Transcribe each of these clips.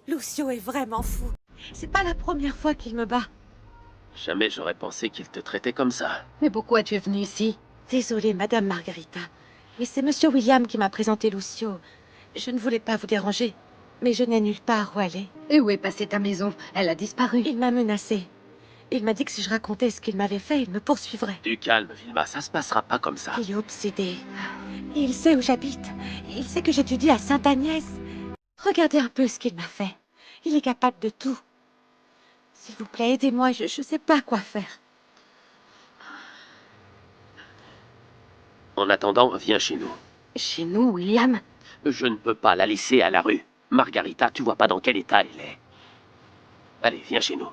Lucio est vraiment fou. C'est pas la première fois qu'il me bat. Jamais j'aurais pensé qu'il te traitait comme ça. Mais pourquoi tu es venue ici? Désolée, Madame Margarita. Mais c'est Monsieur William qui m'a présenté Lucio. Je ne voulais pas vous déranger, mais je n'ai nulle part où aller. Et où est passée ta maison? Elle a disparu. Il m'a menacé. Il m'a dit que si je racontais ce qu'il m'avait fait, il me poursuivrait. Du calme, Vilma, ça se passera pas comme ça. Il est obsédé. Il sait où j'habite. Il sait que j'étudie à Sainte-Agnès. Regardez un peu ce qu'il m'a fait. Il est capable de tout. S'il vous plaît, aidez-moi, je ne sais pas quoi faire. En attendant, viens chez nous. Chez nous, William? Je ne peux pas la laisser à la rue. Margarita, tu vois pas dans quel état elle est. Allez, viens chez nous.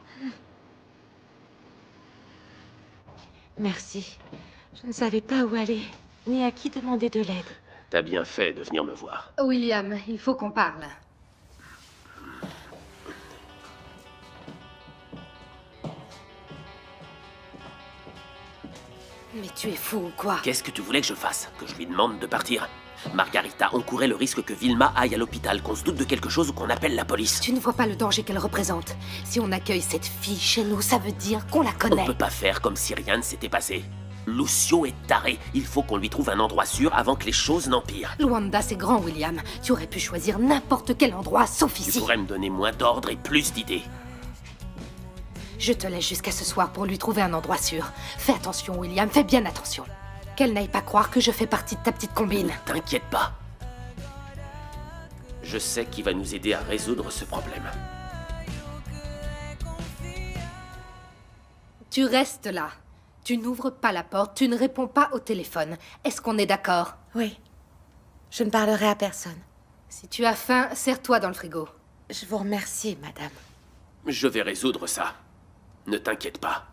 Merci. Je ne savais pas où aller, ni à qui demander de l'aide. T'as bien fait de venir me voir. William, il faut qu'on parle. Mais tu es fou ou quoi? Qu'est-ce que tu voulais que je fasse? Que je lui demande de partir? Margarita, on courait le risque que Vilma aille à l'hôpital, qu'on se doute de quelque chose ou qu'on appelle la police. Tu ne vois pas le danger qu'elle représente. Si on accueille cette fille chez nous, ça veut dire qu'on la On connaît. peut pas faire comme si rien ne s'était passé. Lucio est taré. Il faut qu'on lui trouve un endroit sûr avant que les choses n'empirent. Luanda, c'est grand, William. Tu aurais pu choisir n'importe quel endroit, sauf Tu ici. pourrais me donner moins d'ordre et plus d'idées. Je te laisse jusqu'à ce soir pour lui trouver un endroit sûr. Fais attention, William, fais bien attention. Qu'elle n'aille pas croire que je fais partie de ta petite combine. T'inquiète pas. Je sais qui va nous aider à résoudre ce problème. Tu restes là. Tu n'ouvres pas la porte, tu ne réponds pas au téléphone. Est-ce qu'on est d'accord? Oui. Je ne parlerai à personne. Si tu as faim, serre-toi dans le frigo. Je vous remercie, madame. Je vais résoudre ça. Ne t'inquiète pas.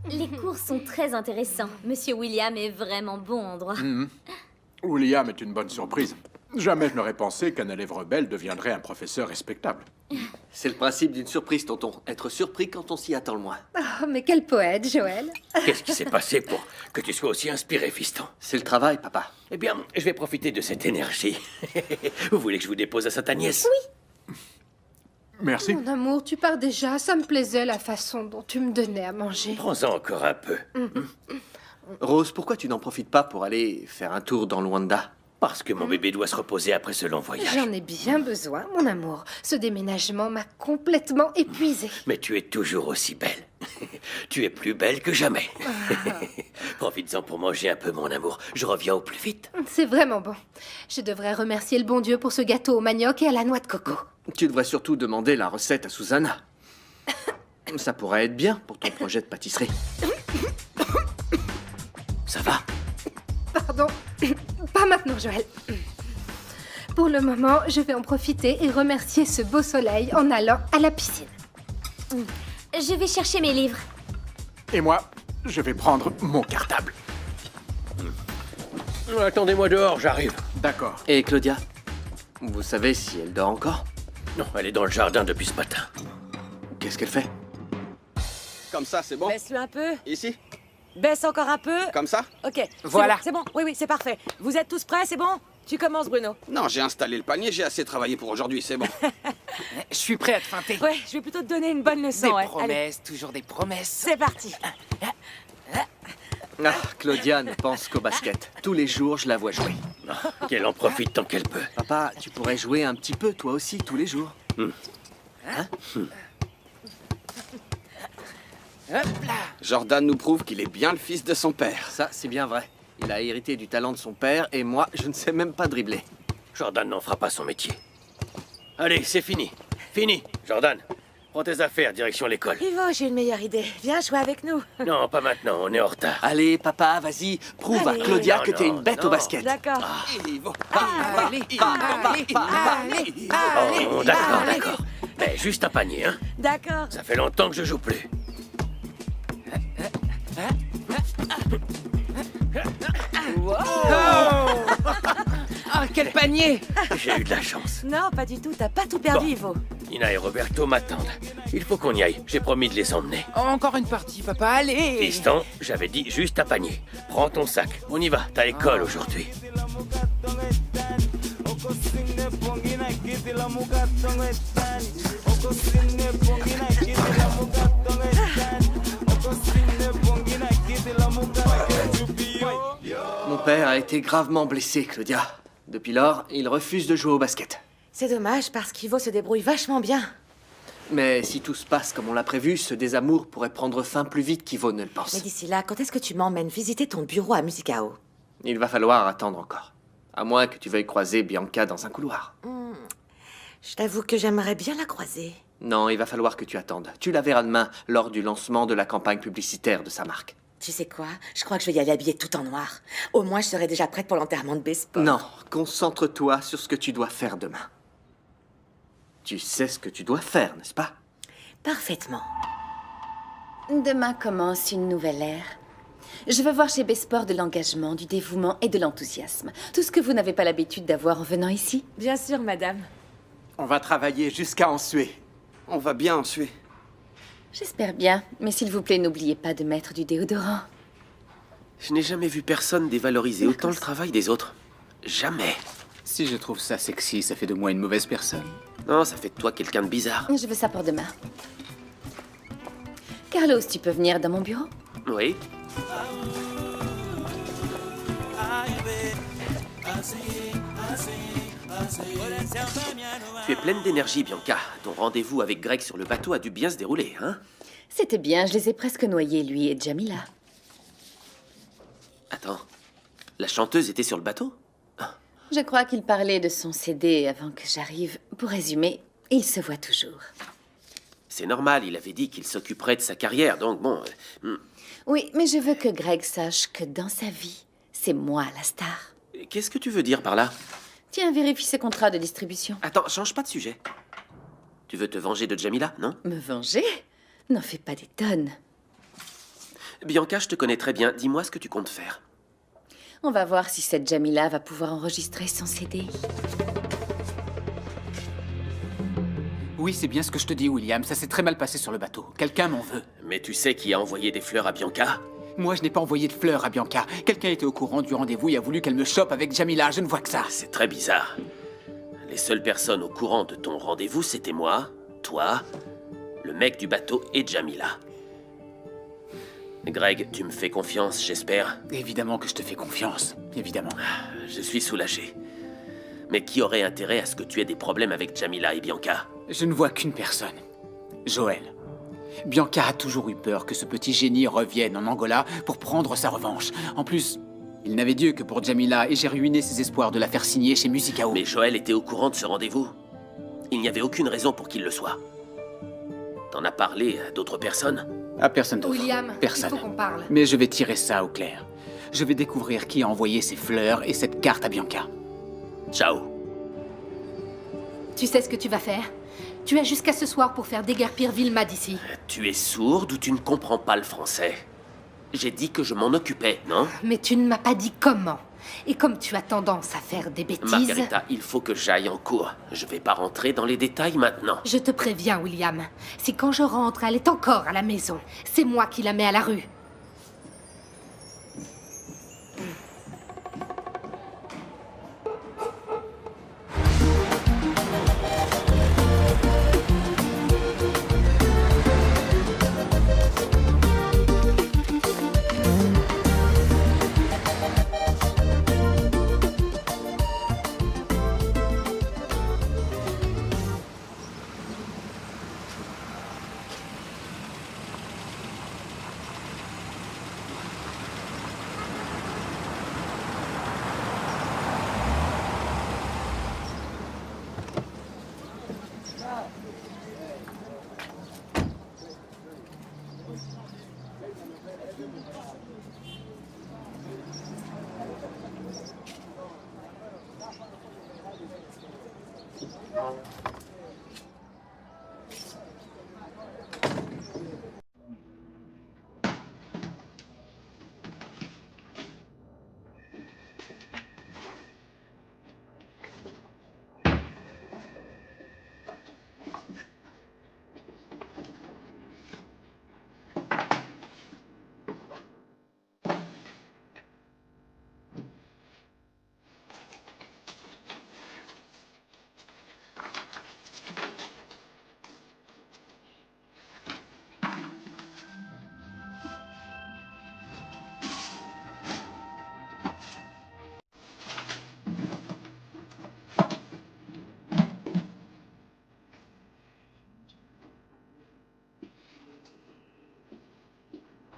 Les cours sont très intéressants. Monsieur William est vraiment bon endroit. William est une bonne surprise. Jamais je n'aurais pensé qu'un élève rebelle deviendrait un professeur respectable. C'est le principe d'une surprise, tonton. Être surpris quand on s'y attend le moins. Oh, mais quel poète, Joël. Qu'est-ce qui s'est passé pour que tu sois aussi inspiré, fiston? C'est le travail, papa. Eh bien, je vais profiter de cette énergie. Vous voulez que je vous dépose à Sainte-Agnès? Oui. Merci. Mon amour, tu pars déjà. Ça me plaisait la façon dont tu me donnais à manger. Prends-en encore un peu. Rose, pourquoi tu n'en profites pas pour aller faire un tour dans Luanda? Parce que mon bébé doit se reposer après ce long voyage. J'en ai bien besoin, mon amour. Ce déménagement m'a complètement épuisée. Mais tu es toujours aussi belle. Tu es plus belle que jamais. Profites-en pour manger un peu, mon amour. Je reviens au plus vite. C'est vraiment bon. Je devrais remercier le bon Dieu pour ce gâteau au manioc et à la noix de coco. Tu devrais surtout demander la recette à Susanna. Ça pourrait être bien pour ton projet de pâtisserie. Ça va? Pardon. Pas maintenant, Joël. Pour le moment, je vais en profiter et remercier ce beau soleil en allant à la piscine. Je vais chercher mes livres. Et moi, je vais prendre mon cartable. Attendez-moi dehors, j'arrive. D'accord. Et Claudia, vous savez si elle dort encore? Non, elle est dans le jardin depuis ce matin. Qu'est-ce qu'elle fait? Comme ça, c'est bon? Baisse-le un peu. Ici? Baisse encore un peu. Comme ça? Ok. Voilà. C'est bon. Oui, c'est parfait. Vous êtes tous prêts, c'est bon? Tu commences, Bruno. Non, j'ai installé le panier, j'ai assez travaillé pour aujourd'hui, c'est bon. Je suis prêt à te feinter. Ouais, je vais plutôt te donner une bonne leçon. Des ouais. promesses, toujours des promesses. Allez, c'est parti. Ah, Claudia ne pense qu'au basket. Tous les jours, je la vois jouer. Qu'elle en profite tant qu'elle peut. Papa, tu pourrais jouer un petit peu, toi aussi, tous les jours. Jordan nous prouve qu'il est bien le fils de son père. Ça, c'est bien vrai. Il a hérité du talent de son père et moi, je ne sais même pas dribbler. Jordan n'en fera pas son métier. Allez, c'est fini. Fini. Jordan, Prends tes affaires, direction l'école. Ivo, j'ai une meilleure idée. Viens jouer avec nous. Non, pas maintenant, on est en retard. Allez, papa, vas-y, prouve Allez. à Claudia Non, que t'es non, une bête non. au basket. D'accord. Oh, d'accord. Mais juste un panier, hein. D'accord. Ça fait longtemps que je joue plus. Ah, quel panier! J'ai eu de la chance. Non, pas du tout. T'as pas tout perdu, Bon. Ivo. Nina et Roberto m'attendent. Il faut qu'on y aille. J'ai promis de les emmener. Encore une partie, papa, allez! Fiston, j'avais dit juste un panier. Prends ton sac. On y va. T'as école aujourd'hui. Mon père a été gravement blessé, Claudia. Depuis lors, il refuse de jouer au basket. C'est dommage parce qu'Ivo se débrouille vachement bien. Mais si tout se passe comme on l'a prévu, ce désamour pourrait prendre fin plus vite qu'Ivo ne le pense. Mais d'ici là, quand est-ce que tu m'emmènes visiter ton bureau à Musicao? Il va falloir attendre encore. À moins que tu veuilles croiser Bianca dans un couloir. Je t'avoue que j'aimerais bien la croiser. Non, il va falloir que tu attendes. Tu la verras demain lors du lancement de la campagne publicitaire de sa marque. Tu sais quoi? Je crois que je vais y aller habillée tout en noir. Au moins, je serai déjà prête pour l'enterrement de Besport. Non, concentre-toi sur ce que tu dois faire demain. Tu sais ce que tu dois faire, n'est-ce pas? Parfaitement. Demain commence une nouvelle ère. Je veux voir chez Besport de l'engagement, du dévouement et de l'enthousiasme. Tout ce que vous n'avez pas l'habitude d'avoir en venant ici. Bien sûr, madame. On va travailler jusqu'à en suer. On va bien en suer. J'espère bien, mais s'il vous plaît, n'oubliez pas de mettre du déodorant. Je n'ai jamais vu personne dévaloriser autant le travail des autres. Jamais. Si je trouve ça sexy, ça fait de moi une mauvaise personne. Non, ça fait de toi quelqu'un de bizarre. Je veux ça pour demain. Carlos, tu peux venir dans mon bureau? Oui. Tu es pleine d'énergie, Bianca. Ton rendez-vous avec Greg sur le bateau a dû bien se dérouler, hein? C'était bien, je les ai presque noyés, lui et Jamila. Attends, la chanteuse était sur le bateau? Je crois qu'il parlait de son CD avant que j'arrive. Pour résumer, il se voit toujours. C'est normal, il avait dit qu'il s'occuperait de sa carrière, donc bon... Oui, mais je veux que Greg sache que dans sa vie, c'est moi la star. Qu'est-ce que tu veux dire par là? Tiens, vérifie ses contrats de distribution. Attends, change pas de sujet. Tu veux te venger de Jamila, non? Me venger? N'en fais pas des tonnes. Bianca, je te connais très bien. Dis-moi ce que tu comptes faire. On va voir si cette Jamila va pouvoir enregistrer son CD. Oui, c'est bien ce que je te dis, William. Ça s'est très mal passé sur le bateau. Quelqu'un m'en veut. Mais tu sais qui a envoyé des fleurs à Bianca? Moi, je n'ai pas envoyé de fleurs à Bianca. Quelqu'un était au courant du rendez-vous et a voulu qu'elle me chope avec Jamila. Je ne vois que ça. C'est très bizarre. Les seules personnes au courant de ton rendez-vous, c'était moi, toi, le mec du bateau et Jamila. Greg, tu me fais confiance, j'espère? Évidemment que je te fais confiance. Évidemment. Je suis soulagé. Mais qui aurait intérêt à ce que tu aies des problèmes avec Jamila et Bianca? Je ne vois qu'une personne. Joël. Bianca a toujours eu peur que ce petit génie revienne en Angola pour prendre sa revanche. En plus, il n'avait Dieu que pour Jamila et j'ai ruiné ses espoirs de la faire signer chez Musicao. Mais Joël était au courant de ce rendez-vous. Il n'y avait aucune raison pour qu'il le soit. T'en as parlé à d'autres personnes? À personne d'autre. William, Personne. il faut qu'on parle. Mais je vais tirer ça au clair. Je vais découvrir qui a envoyé ces fleurs et cette carte à Bianca. Ciao. Tu sais ce que tu vas faire? Tu as jusqu'à ce soir pour faire déguerpir Vilma d'ici. Tu es sourde ou tu ne comprends pas le français? J'ai dit que je m'en occupais, non? Mais tu ne m'as pas dit comment. Et comme tu as tendance à faire des bêtises... Margarita, il faut que j'aille en cours. Je vais pas rentrer dans les détails maintenant. Je te préviens, William. Si quand je rentre, elle est encore à la maison, c'est moi qui la mets à la rue.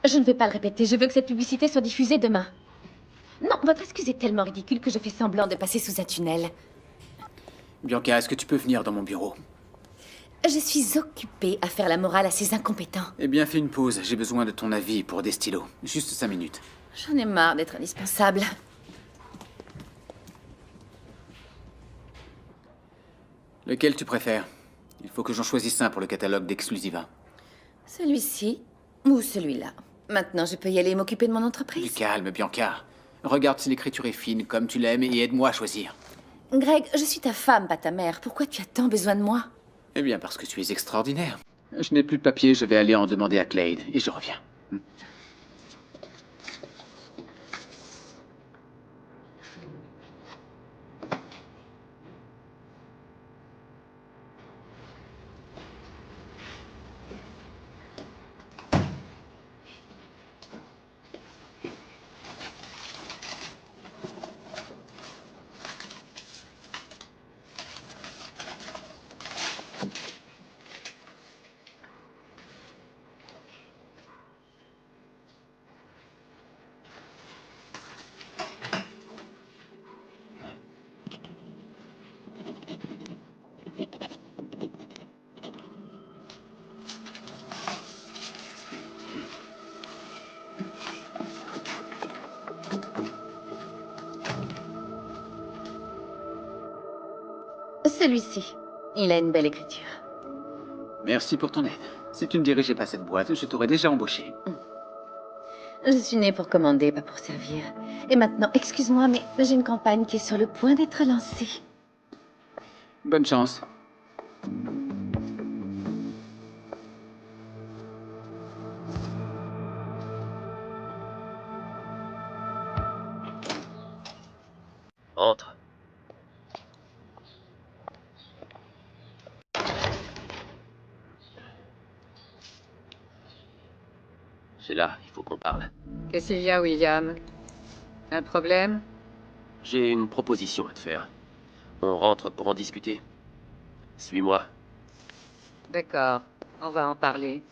Je ne vais pas le répéter, je veux que cette publicité soit diffusée demain. Non, votre excuse est tellement ridicule que je fais semblant de passer sous un tunnel. Bianca, est-ce que tu peux venir dans mon bureau? Je suis occupée à faire la morale à ces incompétents. Eh bien, fais une pause. J'ai besoin de ton avis pour des stylos. Juste 5 minutes. J'en ai marre d'être indispensable. Lequel tu préfères? Il faut que j'en choisisse un pour le catalogue d'Exclusiva. Celui-ci ou celui-là. Maintenant, je peux y aller et m'occuper de mon Du entreprise. calme, Bianca. Regarde si l'écriture est fine, comme tu l'aimes, et aide-moi à choisir. Greg, je suis ta femme, pas ta mère. Pourquoi tu as tant besoin de moi? Eh bien, parce que tu es extraordinaire. Je n'ai plus de papier, je vais aller en demander à Clade, et je reviens. Celui-ci. Il a une belle écriture. Merci pour ton aide. Si tu ne dirigeais pas cette boîte, je t'aurais déjà embauché. Je suis née pour commander, pas pour servir. Et maintenant, excuse-moi, mais j'ai une campagne qui est sur le point d'être lancée. Bonne chance. Entre. C'est là, il faut qu'on parle. Qu'est-ce qu'il y a, William? Un problème? J'ai une proposition à te faire. On rentre pour en discuter. Suis-moi. D'accord, on va en parler.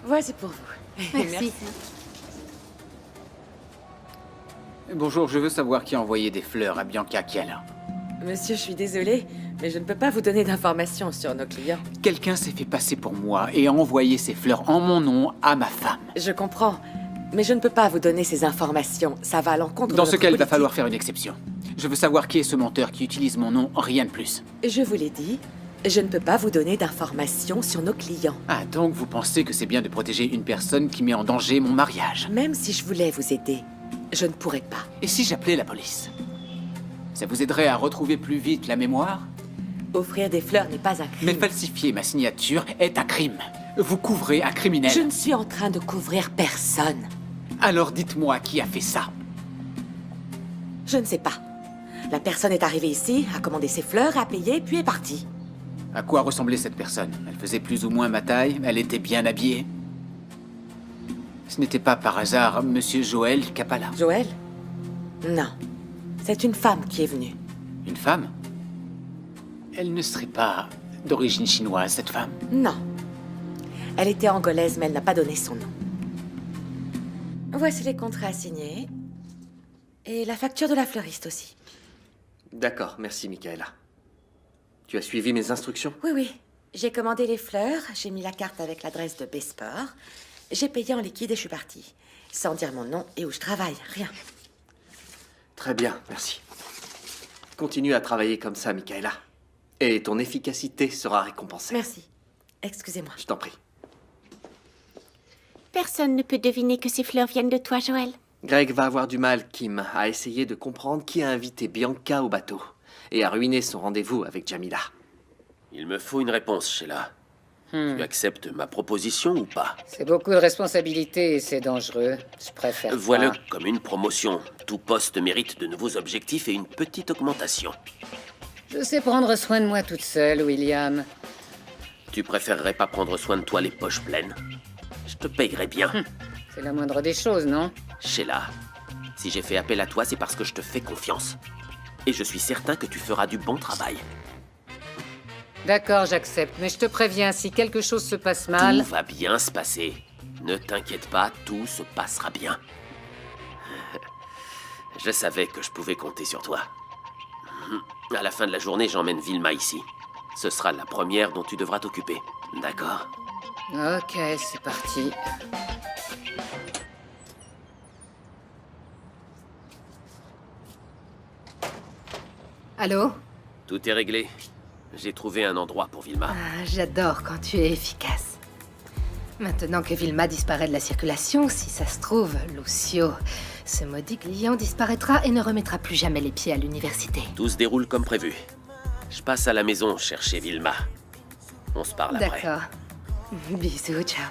Voici pour vous. Merci. Bonjour, je veux savoir qui a envoyé des fleurs à Bianca Chiala. Monsieur, je suis désolée, mais je ne peux pas vous donner d'informations sur nos clients. Quelqu'un s'est fait passer pour moi et a envoyé ces fleurs en mon nom à ma femme. Je comprends, mais je ne peux pas vous donner ces informations. Ça va à l'encontre de Dans ce notre cas, il va politique. falloir faire une exception. Je veux savoir qui est ce menteur qui utilise mon nom, rien de plus. Je vous l'ai dit, je ne peux pas vous donner d'informations sur nos clients. Ah, donc vous pensez que c'est bien de protéger une personne qui met en danger mon mariage? Même si je voulais vous aider, je ne pourrais pas. Et si j'appelais la police? Ça vous aiderait à retrouver plus vite la mémoire? Offrir des fleurs n'est pas un crime. Mais falsifier ma signature est un crime. Vous couvrez un criminel. Je ne suis en train de couvrir personne. Alors dites-moi qui a fait ça. Je ne sais pas. La personne est arrivée ici, a commandé ses fleurs, a payé, puis est partie. À quoi ressemblait cette personne? Elle faisait plus ou moins ma taille, elle était bien habillée. Ce n'était pas par hasard Monsieur Joël Capala. Joël? Non. C'est une femme qui est venue. Une femme? Elle ne serait pas d'origine chinoise, cette femme? Non. Elle était angolaise, mais elle n'a pas donné son nom. Voici les contrats signés. Et la facture de la fleuriste aussi. D'accord, merci, Michaela. Tu as suivi mes instructions? Oui, oui. J'ai commandé les fleurs, j'ai mis la carte avec l'adresse de Besport. J'ai payé en liquide et je suis partie. Sans dire mon nom et où je travaille, rien. Très bien, merci. Continue à travailler comme ça, Michaela. Et ton efficacité sera récompensée. Merci. Excusez-moi. Je t'en prie. Personne ne peut deviner que ces fleurs viennent de toi, Joël. Greg va avoir du mal, Kim, à essayer de comprendre qui a invité Bianca au bateau et à ruiner son rendez-vous avec Jamila. Il me faut une réponse, Sheila. Tu acceptes ma proposition ou pas? C'est beaucoup de responsabilités et c'est dangereux. Je préfère Vois-le pas. comme une promotion. Tout poste mérite de nouveaux objectifs et une petite augmentation. Je sais prendre soin de moi toute seule, William. Tu préférerais pas prendre soin de toi les poches pleines? Je te payerais bien. C'est la moindre des choses, non? Sheila, si j'ai fait appel à toi, c'est parce que je te fais confiance. Et je suis certain que tu feras du bon travail. D'accord, j'accepte, mais je te préviens, si quelque chose se passe mal... Tout va bien se passer. Ne t'inquiète pas, tout se passera bien. Je savais que je pouvais compter sur toi. À la fin de la journée, j'emmène Vilma ici. Ce sera la première dont tu devras t'occuper. D'accord? Ok, c'est parti. Allô? Tout est réglé. J'ai trouvé un endroit pour Vilma. Ah, j'adore quand tu es efficace. Maintenant que Vilma disparaît de la circulation, si ça se trouve, Lucio, ce maudit client disparaîtra et ne remettra plus jamais les pieds à l'université. Tout se déroule comme prévu. Je passe à la maison chercher Vilma. On se parle après. D'accord. Bisous, ciao.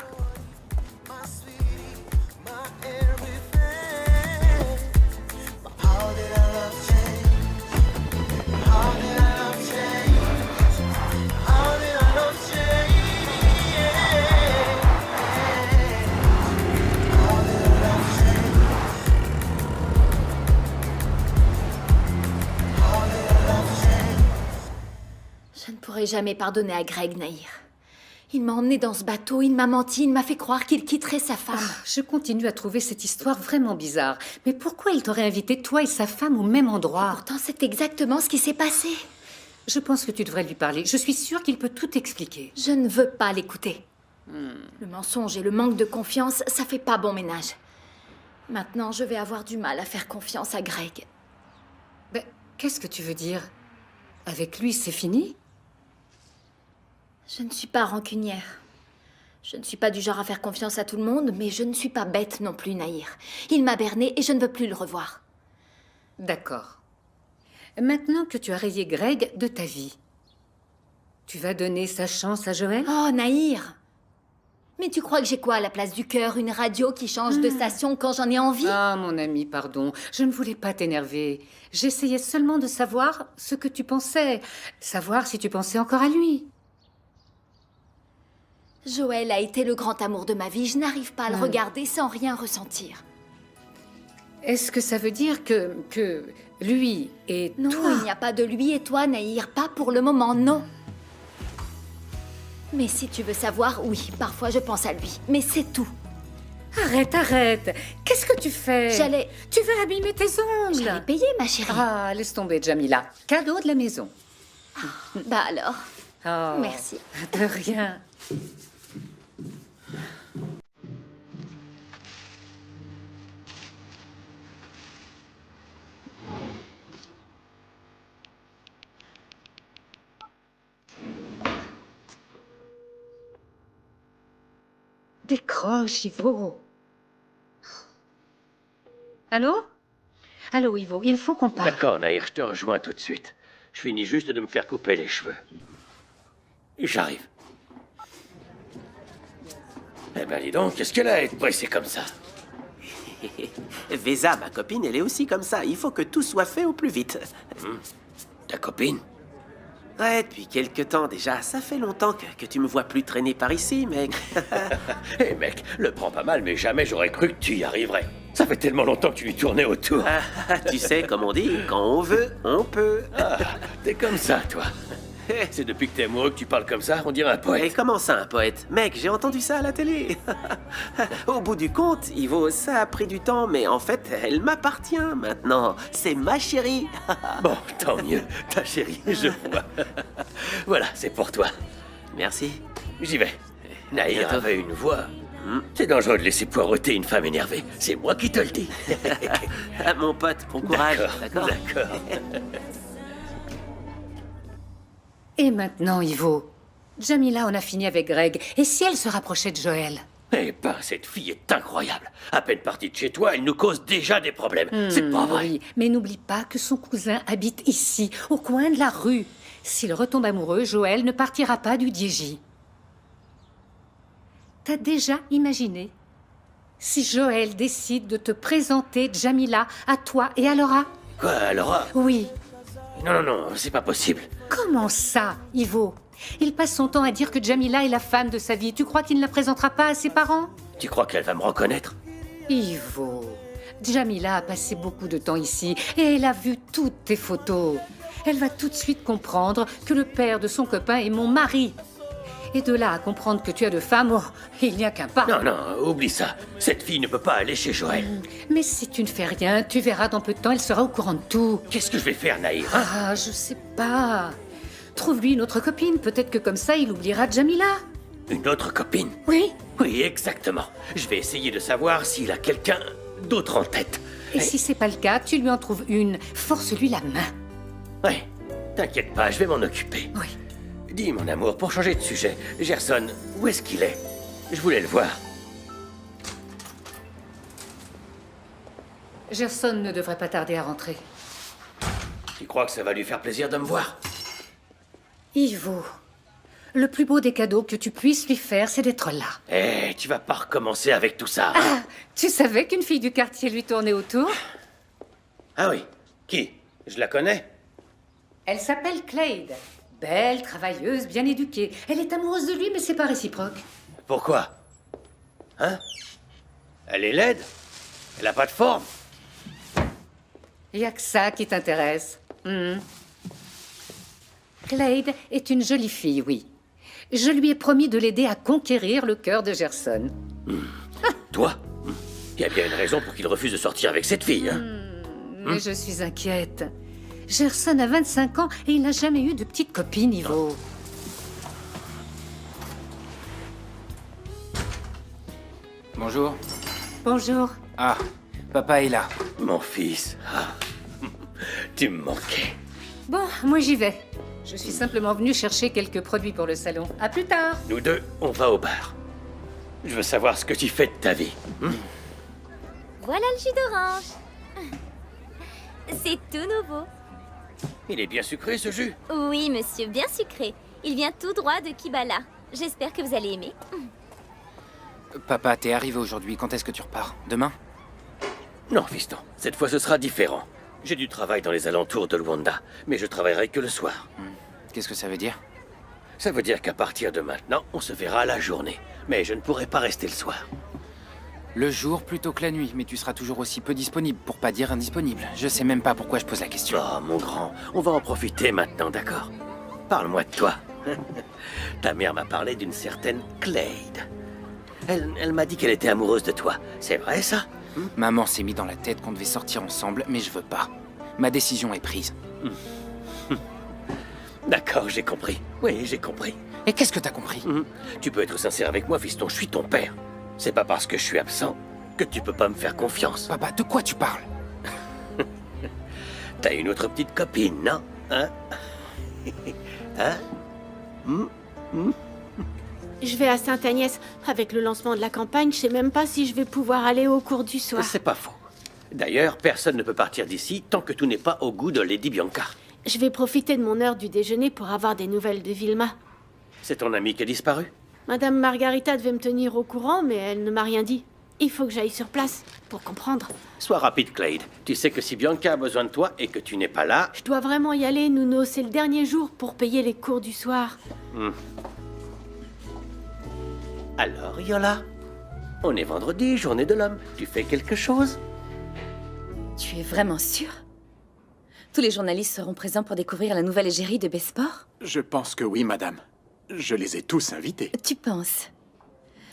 Je ne pourrai jamais pardonner à Greg, Nahir. Il m'a emmené dans ce bateau, il m'a menti, il m'a fait croire qu'il quitterait sa femme. Je continue à trouver cette histoire vraiment bizarre. Mais pourquoi il t'aurait invité, toi et sa femme, au même endroit? Pourtant, c'est exactement ce qui s'est passé. Je pense que tu devrais lui parler. Je suis sûre qu'il peut tout expliquer. Je ne veux pas l'écouter. Le mensonge et le manque de confiance, ça fait pas bon ménage. Maintenant, je vais avoir du mal à faire confiance à Greg. Ben, qu'est-ce que tu veux dire? Avec lui, c'est fini? Je ne suis pas rancunière. Je ne suis pas du genre à faire confiance à tout le monde, mais je ne suis pas bête non plus, Nahir. Il m'a berné et je ne veux plus le revoir. D'accord. Maintenant que tu as rayé Greg de ta vie, tu vas donner sa chance à Joël? Oh, Nahir! Mais tu crois que j'ai quoi à la place du cœur? Une radio qui change de station quand j'en ai envie? Ah, mon ami, pardon. Je ne voulais pas t'énerver. J'essayais seulement de savoir ce que tu pensais. Savoir si tu pensais encore à lui. Joël a été le grand amour de ma vie. Je n'arrive pas à le regarder sans rien ressentir. Est-ce que ça veut dire que lui et Non, toi... il n'y a pas de lui et toi, Nahir. Pas pour le moment, non. Mais si tu veux savoir, oui, parfois je pense à lui. Mais c'est tout. Arrête, arrête. Qu'est-ce que tu fais? Tu veux abîmer tes ongles? J'allais payer, ma chérie. Ah, laisse tomber, Jamila. Cadeau de la maison. Bah alors. Oh, Merci. De rien. Décroche, Ivo. Allô? Allô, Ivo, il faut qu'on parle. D'accord, Nahir, je te rejoins tout de suite. Je finis juste de me faire couper les cheveux. J'arrive. Eh ben, dis donc, qu'est-ce qu'elle a à être pressée comme ça? Vesa, ma copine, elle est aussi comme ça. Il faut que tout soit fait au plus vite. Ta copine? Ouais, depuis quelque temps déjà. Ça fait longtemps que tu me vois plus traîner par ici, mec. Eh mec, le prends pas mal, mais jamais j'aurais cru que tu y arriverais. Ça fait tellement longtemps que tu lui tournais autour. Tu sais, comme on dit, quand on veut, on peut. Ah, t'es comme ça, toi. C'est depuis que t'es amoureux que tu parles comme ça, on dirait un Et poète. comment ça, un poète? Mec, j'ai entendu ça à la télé. Au bout du compte, Ivo, ça a pris du temps, mais en fait, elle m'appartient maintenant. C'est ma chérie. Bon, tant mieux, ta chérie, je vois. Voilà, c'est pour toi. Merci. J'y vais. Nahir bientôt. avait une voix. C'est dangereux de laisser poireauter une femme énervée. C'est moi qui te le dis. Mon pote, bon courage. D'accord. Et maintenant, Ivo, Jamila en a fini avec Greg. Et si elle se rapprochait de Joël? Eh ben, cette fille est incroyable. À peine partie de chez toi, elle nous cause déjà des problèmes. C'est pas vrai. Oui, mais n'oublie pas que son cousin habite ici, au coin de la rue. S'il retombe amoureux, Joël ne partira pas du DJ. T'as déjà imaginé si Joël décide de te présenter Jamila à toi et à Laura? Quoi, Laura? Oui. Non, c'est pas possible. Comment ça, Ivo? Il passe son temps à dire que Jamila est la femme de sa vie. Tu crois qu'il ne la présentera pas à ses parents? Tu crois qu'elle va me reconnaître? Ivo, Jamila a passé beaucoup de temps ici et elle a vu toutes tes photos. Elle va tout de suite comprendre que le père de son copain est mon mari. Et de là à comprendre que tu as de femmes, oh, il n'y a qu'un pas. Non, oublie ça. Cette fille ne peut pas aller chez Joël. Mais si tu ne fais rien, tu verras dans peu de temps, elle sera au courant de tout. Qu'est-ce que je vais faire, Nahir, hein? Ah, je sais pas. Trouve-lui une autre copine, peut-être que comme ça, il oubliera Jamila. Une autre copine? Oui. Oui, exactement. Je vais essayer de savoir s'il a quelqu'un d'autre en tête. Et si c'est pas le cas, tu lui en trouves une. Force-lui la main. Ouais, t'inquiète pas, je vais m'en occuper. Oui. Dis, mon amour, pour changer de sujet, Gerson, où est-ce qu'il est? Je voulais le voir. Gerson ne devrait pas tarder à rentrer. Tu crois que ça va lui faire plaisir de me voir? Ivo, le plus beau des cadeaux que tu puisses lui faire, c'est d'être là. Eh, tu vas pas recommencer avec tout ça. Ah, tu savais qu'une fille du quartier lui tournait autour? Ah oui, qui? Je la connais? Elle s'appelle Clade. Belle, travailleuse, bien éduquée. Elle est amoureuse de lui, mais c'est pas réciproque. Pourquoi? Hein? Elle est laide? Elle a pas de forme? Y a que ça qui t'intéresse. Clade est une jolie fille, oui. Je lui ai promis de l'aider à conquérir le cœur de Gerson. Toi? Il y a bien une raison pour qu'il refuse de sortir avec cette fille, hein? Mais je suis inquiète. Gerson a 25 ans et il n'a jamais eu de petite copine, Ivo. Bonjour. Bonjour. Ah, papa est là. Mon fils. Ah. Tu me manquais. Bon, moi j'y vais. Je suis simplement venue chercher quelques produits pour le salon. À plus tard. Nous deux, on va au bar. Je veux savoir ce que tu fais de ta vie. Voilà le jus d'orange. C'est tout nouveau. Il est bien sucré, ce jus. Oui, monsieur, bien sucré. Il vient tout droit de Kibala. J'espère que vous allez aimer. Papa, t'es arrivé aujourd'hui. Quand est-ce que tu repars? Demain? Non, fiston. Cette fois, ce sera différent. J'ai du travail dans les alentours de Luanda, mais je travaillerai que le soir. Qu'est-ce que ça veut dire? Ça veut dire qu'à partir de maintenant, on se verra la journée. Mais je ne pourrai pas rester le soir. Le jour plutôt que la nuit, mais tu seras toujours aussi peu disponible, pour pas dire indisponible. Je sais même pas pourquoi je pose la question. Oh, mon grand, on va en profiter maintenant, d'accord? Parle-moi de toi. Ta mère m'a parlé d'une certaine Clade. Elle m'a dit qu'elle était amoureuse de toi. C'est vrai, ça? Maman s'est mis dans la tête qu'on devait sortir ensemble, mais je veux pas. Ma décision est prise. D'accord, j'ai compris. Oui, j'ai compris. Et qu'est-ce que t'as compris? Tu peux être sincère avec moi, fiston, je suis ton père. C'est pas parce que je suis absent que tu peux pas me faire confiance. Papa, de quoi tu parles? T'as une autre petite copine, non? Hein? Hein? Je vais à Sainte-Agnès. Avec le lancement de la campagne, je sais même pas si je vais pouvoir aller au cours du soir. C'est pas faux. D'ailleurs, personne ne peut partir d'ici tant que tout n'est pas au goût de Lady Bianca. Je vais profiter de mon heure du déjeuner pour avoir des nouvelles de Vilma. C'est ton amie qui a disparu? Madame Margarita devait me tenir au courant, mais elle ne m'a rien dit. Il faut que j'aille sur place pour comprendre. Sois rapide, Clade. Tu sais que si Bianca a besoin de toi et que tu n'es pas là... Je dois vraiment y aller, Nuno. C'est le dernier jour pour payer les cours du soir. Alors, Yola, On est vendredi, journée de l'homme. Tu fais quelque chose? Tu es vraiment sûr? Tous les journalistes seront présents pour découvrir la nouvelle égérie de Besport? Je pense que oui, madame. Je les ai tous invités. Tu penses?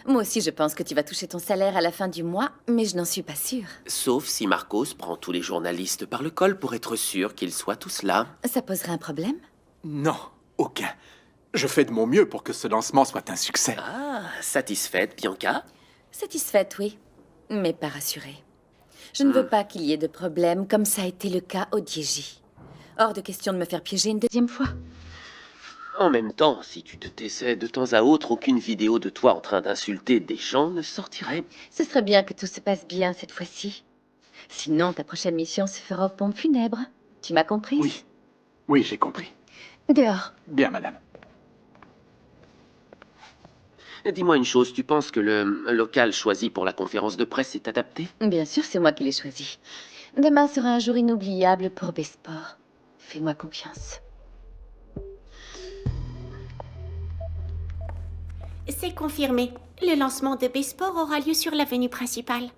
Moi aussi, je pense que tu vas toucher ton salaire à la fin du mois, mais je n'en suis pas sûre. Sauf si Marcos prend tous les journalistes par le col pour être sûr qu'ils soient tous là. Ça poserait un problème? Non, aucun. Je fais de mon mieux pour que ce lancement soit un succès. Ah, satisfaite, Bianca? Satisfaite, oui, mais pas rassurée. Je ne veux pas qu'il y ait de problème, comme ça a été le cas au DJ. Hors de question de me faire piéger une deuxième fois. En même temps, si tu te taisais de temps à autre, aucune vidéo de toi en train d'insulter des gens ne sortirait. Ce serait bien que tout se passe bien cette fois-ci. Sinon, ta prochaine mission se fera aux pompes funèbres. Tu m'as compris? Oui. Oui, j'ai compris. Dehors. Bien, madame. Dis-moi une chose, tu penses que le local choisi pour la conférence de presse est adapté? Bien sûr, c'est moi qui l'ai choisi. Demain sera un jour inoubliable pour Besport. Fais-moi confiance. C'est confirmé. Le lancement de Besport aura lieu sur l'avenue principale.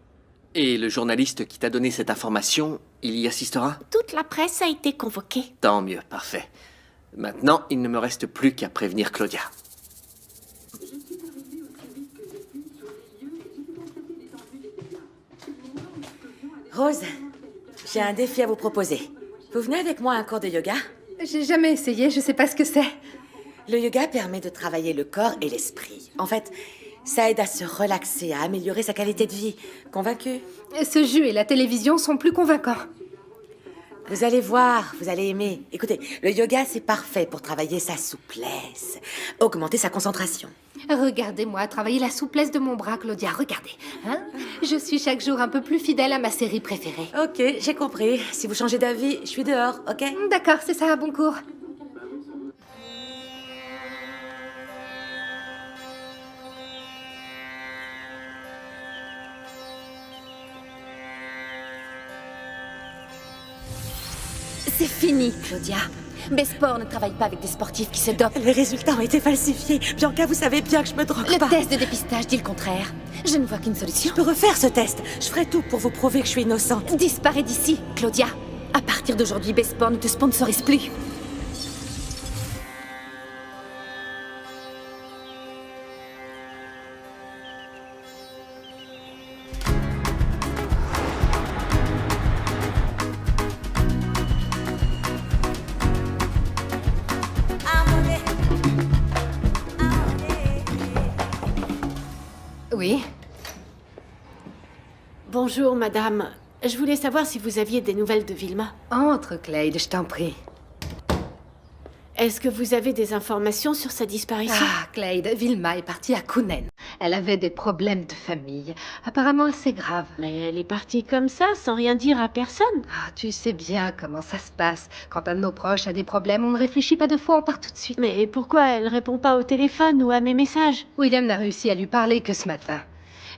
Et le journaliste qui t'a donné cette information, il y assistera? Toute la presse a été convoquée. Tant mieux, parfait. Maintenant, il ne me reste plus qu'à prévenir Claudia. Rose, j'ai un défi à vous proposer. Vous venez avec moi à un cours de yoga? J'ai jamais essayé, je sais pas ce que c'est. Le yoga permet de travailler le corps et l'esprit. En fait, ça aide à se relaxer, à améliorer sa qualité de vie. Convaincu? Ce jeu et la télévision sont plus convaincants. Vous allez voir, vous allez aimer. Écoutez, le yoga, c'est parfait pour travailler sa souplesse, augmenter sa concentration. Regardez-moi travailler la souplesse de mon bras, Claudia, regardez. Hein? Je suis chaque jour un peu plus fidèle à ma série préférée. Ok, j'ai compris. Si vous changez d'avis, je suis dehors, ok? D'accord, c'est ça, bon cours. C'est fini, Claudia. Besport ne travaille pas avec des sportifs qui se dopent. Les résultats ont été falsifiés. Bianca, vous savez bien que je me drogue pas. Le test de dépistage dit le contraire. Je ne vois qu'une solution. Je peux refaire ce test. Je ferai tout pour vous prouver que je suis innocente. Disparais d'ici, Claudia. À partir d'aujourd'hui, Besport ne te sponsorise plus. Oui. Bonjour, madame. Je voulais savoir si vous aviez des nouvelles de Vilma. Entre, Clyde, je t'en prie. Est-ce que vous avez des informations sur sa disparition? Ah, Clyde, Vilma est partie à Kounen. Elle avait des problèmes de famille. Apparemment assez graves. Mais elle est partie comme ça, sans rien dire à personne. Ah, tu sais bien comment ça se passe. Quand un de nos proches a des problèmes, on ne réfléchit pas deux fois, on part tout de suite. Mais pourquoi elle répond pas au téléphone ou à mes messages? William n'a réussi à lui parler que ce matin.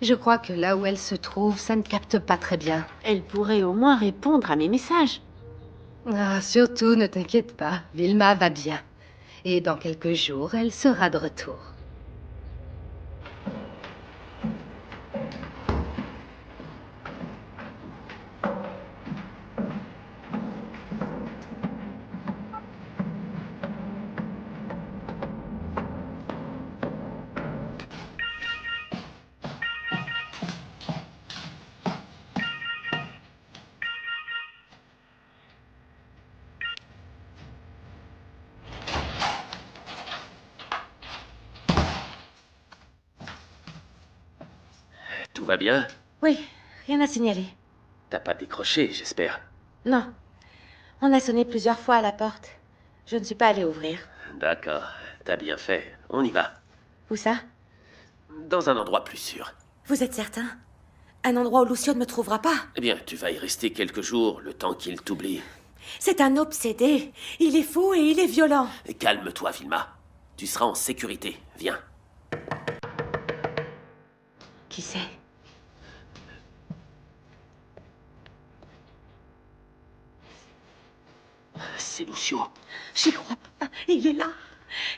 Je crois que là où elle se trouve, ça ne capte pas très bien. Elle pourrait au moins répondre à mes messages. Ah, surtout, ne t'inquiète pas. Vilma va bien. Et dans quelques jours, elle sera de retour. Tout va bien? Oui, rien à signaler. T'as pas décroché, j'espère. Non. On a sonné plusieurs fois à la porte. Je ne suis pas allée ouvrir. D'accord, t'as bien fait. On y va. Où ça? Dans un endroit plus sûr. Vous êtes certain? Un endroit où Lucio ne me trouvera pas? Eh bien, tu vas y rester quelques jours, le temps qu'il t'oublie. C'est un obsédé. Il est fou et il est violent. Calme-toi, Vilma. Tu seras en sécurité. Viens. Qui c'est? C'est Lucio. J'y crois pas. Il est là.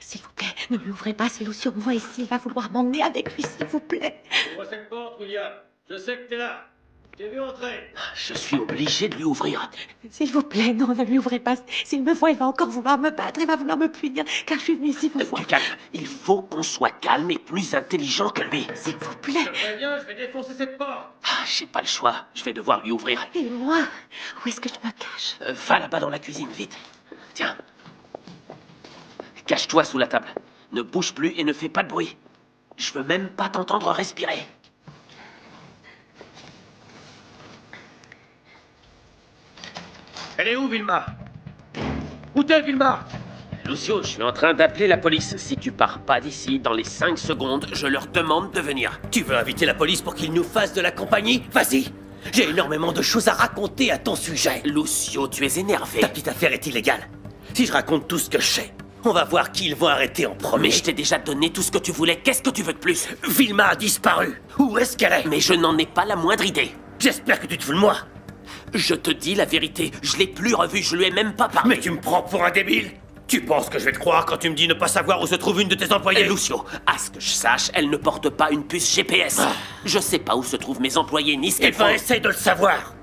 S'il vous plaît, ne l'ouvrez pas. C'est Lucio. Moi ici, il va vouloir m'emmener avec lui, s'il vous plaît. Ouvre cette porte, William. Je sais que t'es là. J'ai vu entrer. Je suis obligé de lui ouvrir. S'il vous plaît, non, ne lui ouvrez pas. S'il me voit, il va encore vouloir me battre, il va vouloir me punir, car je suis venue ici pour voir. Du calme. Il faut qu'on soit calme et plus intelligent que lui. S'il vous plaît. Je préviens, je vais défoncer cette porte. J'ai pas le choix. Je vais devoir lui ouvrir. Et moi, où est-ce que je me cache? Va là-bas dans la cuisine, vite. Tiens. Cache-toi sous la table. Ne bouge plus et ne fais pas de bruit. Je veux même pas t'entendre respirer. Elle est où, Vilma? Où t'es, Vilma? Lucio, je suis en train d'appeler la police. Si tu pars pas d'ici dans les 5 secondes, je leur demande de venir. Tu veux inviter la police pour qu'ils nous fassent de la compagnie? Vas-y. J'ai énormément de choses à raconter à ton sujet. Lucio, tu es énervé. Ta petite affaire est illégale. Si je raconte tout ce que je sais, on va voir qui ils vont arrêter en premier. Mais je t'ai déjà donné tout ce que tu voulais. Qu'est-ce que tu veux de plus? Vilma a disparu. Où est-ce qu'elle est? Mais je n'en ai pas la moindre idée. J'espère que tu te fous de moi. Je te dis la vérité, je l'ai plus revue, je lui ai même pas parlé. Mais tu me prends pour un débile? Tu penses que je vais te croire quand tu me dis ne pas savoir où se trouve une de tes employées? Lucio, à ce que je sache, elle ne porte pas une puce GPS. Je sais pas où se trouvent mes employés ni ce qu'elles font. Essaye de le savoir.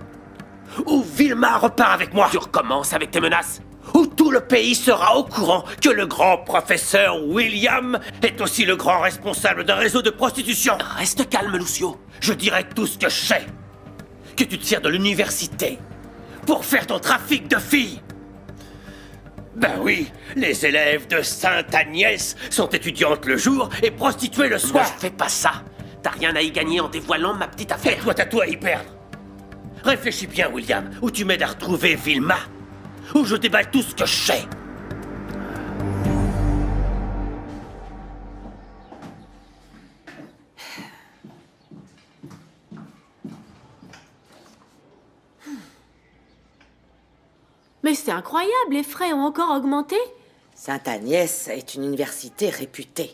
Ou Vilma repart avec moi. Tu recommences avec tes menaces. Ou tout le pays sera au courant que le grand professeur William est aussi le grand responsable d'un réseau de prostitution. Reste calme, Lucio. Je dirai tout ce que je sais. Que tu te sers de l'université pour faire ton trafic de filles. Ben oui, les élèves de Sainte-Agnès sont étudiantes le jour et prostituées le soir. Ne fais pas ça. T'as rien à y gagner en dévoilant ma petite affaire. Et toi, t'as tout à y perdre. Réfléchis bien, William, ou tu m'aides à retrouver Vilma, ou je déballe tout ce que je sais. Mais c'est incroyable, les frais ont encore augmenté. Sainte-Agnès est une université réputée.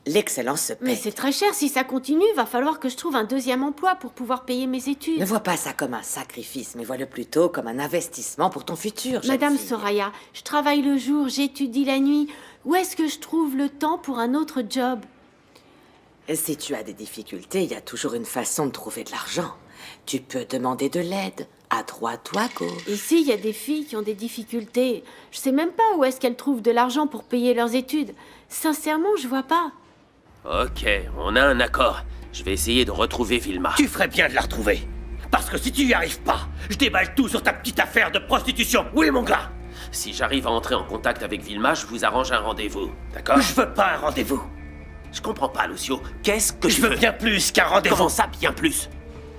L'excellence se paie. Mais c'est très cher, si ça continue, va falloir que je trouve un deuxième emploi pour pouvoir payer mes études. Ne vois pas ça comme un sacrifice, mais vois-le plutôt comme un investissement pour ton futur, jeune Madame fille. Soraya, je travaille le jour, j'étudie la nuit. Où est-ce que je trouve le temps pour un autre job? Si tu as des difficultés, il y a toujours une façon de trouver de l'argent. Tu peux demander de l'aide, à droite ou à gauche. Ici, il y a des filles qui ont des difficultés. Je sais même pas où est-ce qu'elles trouvent de l'argent pour payer leurs études. Sincèrement, je vois pas. Ok, on a un accord. Je vais essayer de retrouver Vilma. Tu ferais bien de la retrouver. Parce que si tu y arrives pas, je déballe tout sur ta petite affaire de prostitution. Oui, mon gars. Si j'arrive à entrer en contact avec Vilma, je vous arrange un rendez-vous. D'accord? Je veux pas un rendez-vous. Je comprends pas, Lucio. Qu'est-ce que je veux bien plus qu'un rendez-vous? Comment ça, bien plus?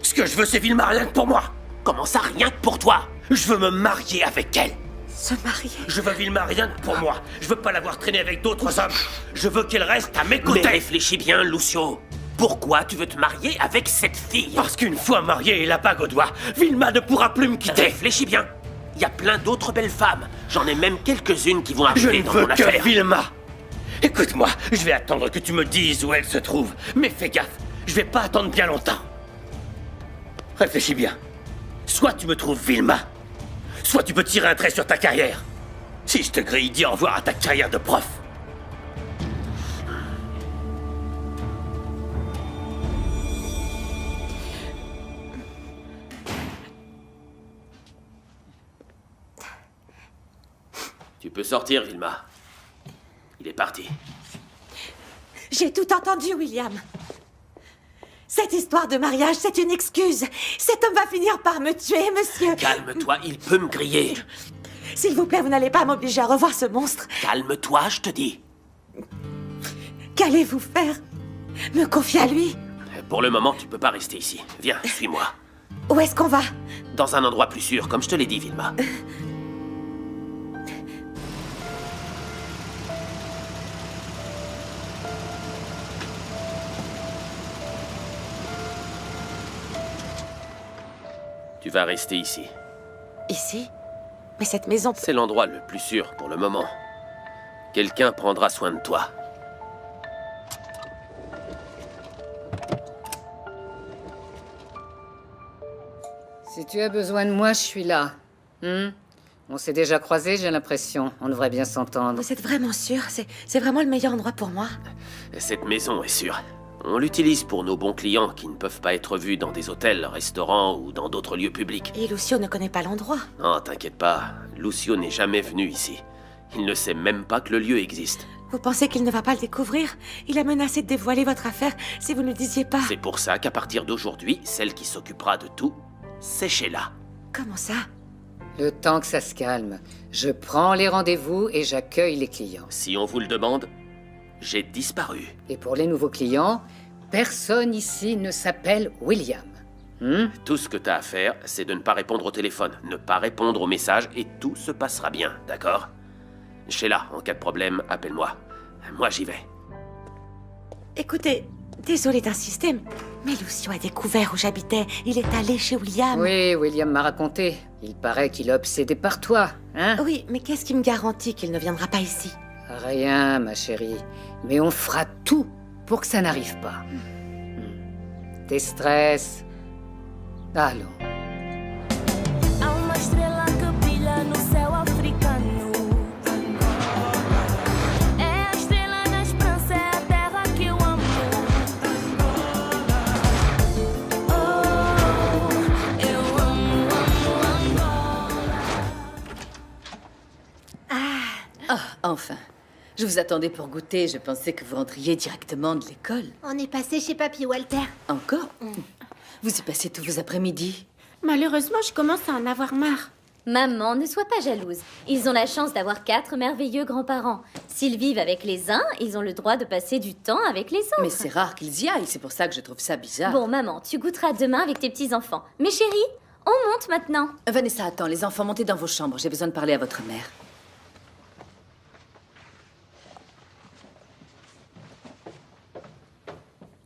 Ce que je veux, c'est Vilma, rien que pour moi. Comment ça, rien que pour toi? Je veux me marier avec elle. Se marier? Je veux Vilma rien que pour moi. Je veux pas l'avoir traînée avec d'autres hommes. Je veux qu'elle reste à mes côtés. Mais réfléchis bien, Lucio. Pourquoi tu veux te marier avec cette fille? Parce qu'une fois mariée et la bague au doigt, Vilma ne pourra plus me quitter. Réfléchis bien. Il y a plein d'autres belles femmes. J'en ai même quelques-unes qui vont arriver dans mon affaire. Je ne veux que Vilma. Écoute-moi, je vais attendre que tu me dises où elle se trouve. Mais fais gaffe, je vais pas attendre bien longtemps. Réfléchis bien. Soit tu me trouves Vilma, soit tu peux tirer un trait sur ta carrière. Si je te grille, dis au revoir à ta carrière de prof. Tu peux sortir, Vilma. Il est parti. J'ai tout entendu, William. Cette histoire de mariage, c'est une excuse. Cet homme va finir par me tuer, monsieur. Calme-toi, il peut me griller. S'il vous plaît, vous n'allez pas m'obliger à revoir ce monstre. Calme-toi, je te dis. Qu'allez-vous faire? Me confier à lui? Pour le moment, tu peux pas rester ici. Viens, suis-moi. Où est-ce qu'on va? Dans un endroit plus sûr, comme je te l'ai dit, Vilma. Tu vas rester ici. Ici? Mais cette maison... C'est l'endroit le plus sûr pour le moment. Quelqu'un prendra soin de toi. Si tu as besoin de moi, je suis là. On s'est déjà croisés, j'ai l'impression. On devrait bien s'entendre. Vous êtes vraiment sûr? C'est vraiment le meilleur endroit pour moi? Cette maison est sûre. On l'utilise pour nos bons clients qui ne peuvent pas être vus dans des hôtels, restaurants ou dans d'autres lieux publics. Et Lucio ne connaît pas l'endroit. Non, t'inquiète pas, Lucio n'est jamais venu ici. Il ne sait même pas que le lieu existe. Vous pensez qu'il ne va pas le découvrir? Il a menacé de dévoiler votre affaire si vous ne le disiez pas. C'est pour ça qu'à partir d'aujourd'hui, celle qui s'occupera de tout, c'est Sheila. Comment ça? Le temps que ça se calme, je prends les rendez-vous et j'accueille les clients. Si on vous le demande, j'ai disparu. Et pour les nouveaux clients, personne ici ne s'appelle William. Tout ce que t'as à faire, c'est de ne pas répondre au téléphone, ne pas répondre aux messages et tout se passera bien, d'accord? Sheila, en cas de problème, appelle-moi. Moi, j'y vais. Écoutez, désolé d'insister, mais Lucio a découvert où j'habitais. Il est allé chez William. Oui, William m'a raconté. Il paraît qu'il est obsédé par toi, hein? Oui, mais qu'est-ce qui me garantit qu'il ne viendra pas ici? Rien, ma chérie. Mais on fera tout pour que ça n'arrive pas. Tes stress. Allons. Há uma estrela que brilha no céu africano. É a estrela da esperança, é a terra que eu amo. Oh, eu amo, amo, amo. Ah, enfin. Je vous attendais pour goûter. Je pensais que vous rentriez directement de l'école. On est passé chez Papy Walter. Encore? Vous y passez tous vos après-midi? Malheureusement, je commence à en avoir marre. Maman, ne sois pas jalouse. Ils ont la chance d'avoir 4 merveilleux grands-parents. S'ils vivent avec les uns, ils ont le droit de passer du temps avec les autres. Mais c'est rare qu'ils y aillent, c'est pour ça que je trouve ça bizarre. Bon, maman, tu goûteras demain avec tes petits-enfants. Mais chérie, on monte maintenant. Vanessa, attends, les enfants, montez dans vos chambres. J'ai besoin de parler à votre mère.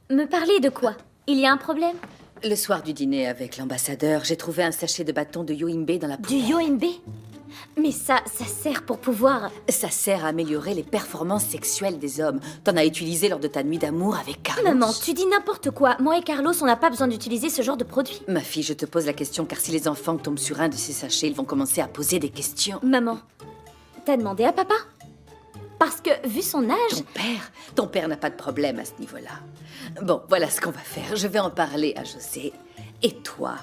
Me parler de quoi? Il y a un problème? Le soir du dîner avec l'ambassadeur, j'ai trouvé un sachet de bâton de Yoimbe dans la poubelle. Du Yoimbe? Mais ça sert pour pouvoir... Ça sert à améliorer les performances sexuelles des hommes. T'en as utilisé lors de ta nuit d'amour avec Carlos. Maman, tu dis n'importe quoi. Moi et Carlos, on n'a pas besoin d'utiliser ce genre de produit. Ma fille, je te pose la question car si les enfants tombent sur un de ces sachets, ils vont commencer à poser des questions. Maman, t'as demandé à papa? Parce que, vu son âge... Ton père n'a pas de problème à ce niveau-là. Bon, voilà ce qu'on va faire. Je vais en parler à José. Et toi,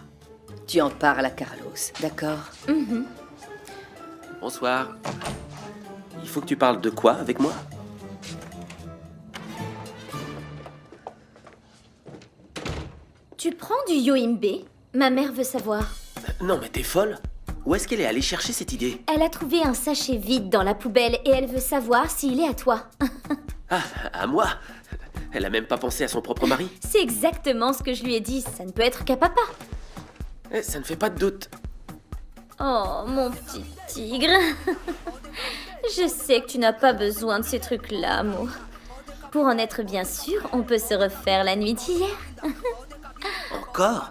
tu en parles à Carlos, d'accord? Bonsoir. Il faut que tu parles de quoi avec moi? Tu prends du Yoimbe? Ma mère veut savoir. Non, mais t'es folle? Où est-ce qu'elle est allée chercher cette idée? Elle a trouvé un sachet vide dans la poubelle et elle veut savoir s'il est à toi. Ah, à moi? Elle a même pas pensé à son propre mari? C'est exactement ce que je lui ai dit. Ça ne peut être qu'à papa. Ça ne fait pas de doute. Oh, mon petit tigre. Je sais que tu n'as pas besoin de ces trucs-là, amour. Pour en être bien sûr, on peut se refaire la nuit d'hier. Encore?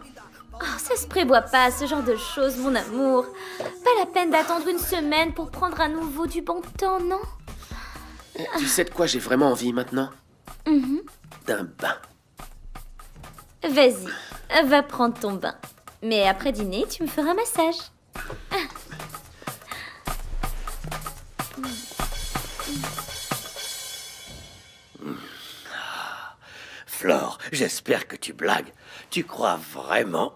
Oh, ça se prévoit pas, ce genre de choses, mon amour. Pas la peine d'attendre une semaine pour prendre à nouveau du bon temps, non? Tu sais de quoi j'ai vraiment envie maintenant? D'un bain. Vas-y, va prendre ton bain. Mais après dîner, tu me feras un massage. Flore, j'espère que tu blagues. Tu crois vraiment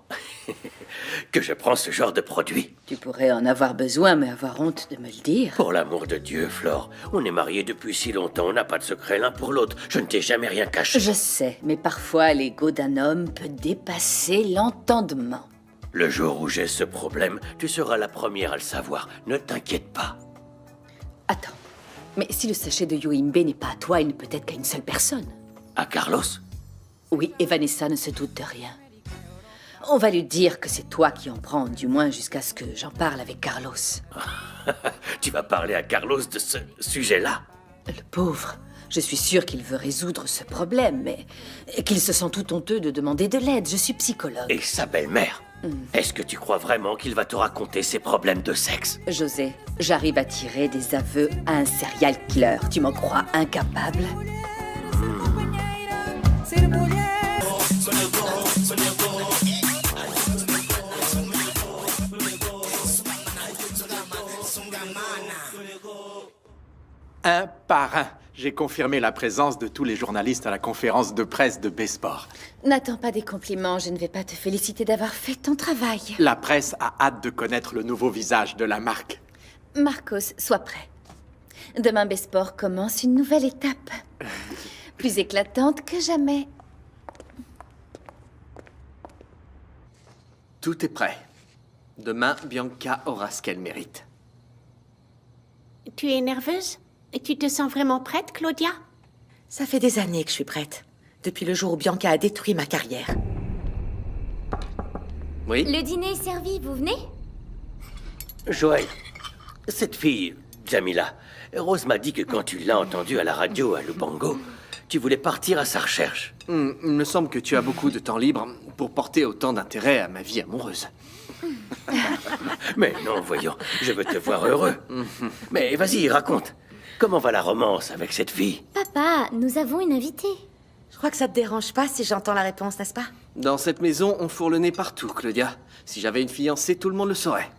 que je prends ce genre de produit? Tu pourrais en avoir besoin, mais avoir honte de me le dire. Pour l'amour de Dieu, Flore, on est mariés depuis si longtemps, on n'a pas de secret l'un pour l'autre. Je ne t'ai jamais rien caché. Je sais, mais parfois l'ego d'un homme peut dépasser l'entendement. Le jour où j'ai ce problème, tu seras la première à le savoir. Ne t'inquiète pas. Attends, mais si le sachet de Yoimbe n'est pas à toi, il ne peut être qu'à une seule personne. À Carlos? Oui, et Vanessa ne se doute de rien. On va lui dire que c'est toi qui en prends, du moins jusqu'à ce que j'en parle avec Carlos. Tu vas parler à Carlos de ce sujet-là? Le pauvre. Je suis sûre qu'il veut résoudre ce problème, mais qu'il se sent tout honteux de demander de l'aide. Je suis psychologue. Et sa belle-mère? Est-ce que tu crois vraiment qu'il va te raconter ses problèmes de sexe? José, j'arrive à tirer des aveux à un serial killer. Tu m'en crois incapable? Un par un, J'ai confirmé la présence de tous les journalistes à la conférence de presse de Besport. N'attends pas des compliments, je ne vais pas te féliciter d'avoir fait ton travail. La presse a hâte de connaître le nouveau visage de la marque. Marcos, sois prêt. Demain, Besport commence une nouvelle étape. Plus éclatante que jamais. Tout est prêt. Demain, Bianca aura ce qu'elle mérite. Tu es nerveuse? Et tu te sens vraiment prête, Claudia? Ça fait des années que je suis prête. Depuis le jour où Bianca a détruit ma carrière. Oui? Le dîner est servi, vous venez? Joël, cette fille, Jamila, Rose m'a dit que quand tu l'as entendue à la radio à Lubango, tu voulais partir à sa recherche. Il me semble que tu as beaucoup de temps libre pour porter autant d'intérêt à ma vie amoureuse. Mais non, voyons, je veux te voir heureux. Mais vas-y, raconte. Comment va la romance avec cette fille? Papa, nous avons une invitée. Je crois que ça te dérange pas si j'entends la réponse, n'est-ce pas? Dans cette maison, on fourre le nez partout, Claudia. Si j'avais une fiancée, tout le monde le saurait.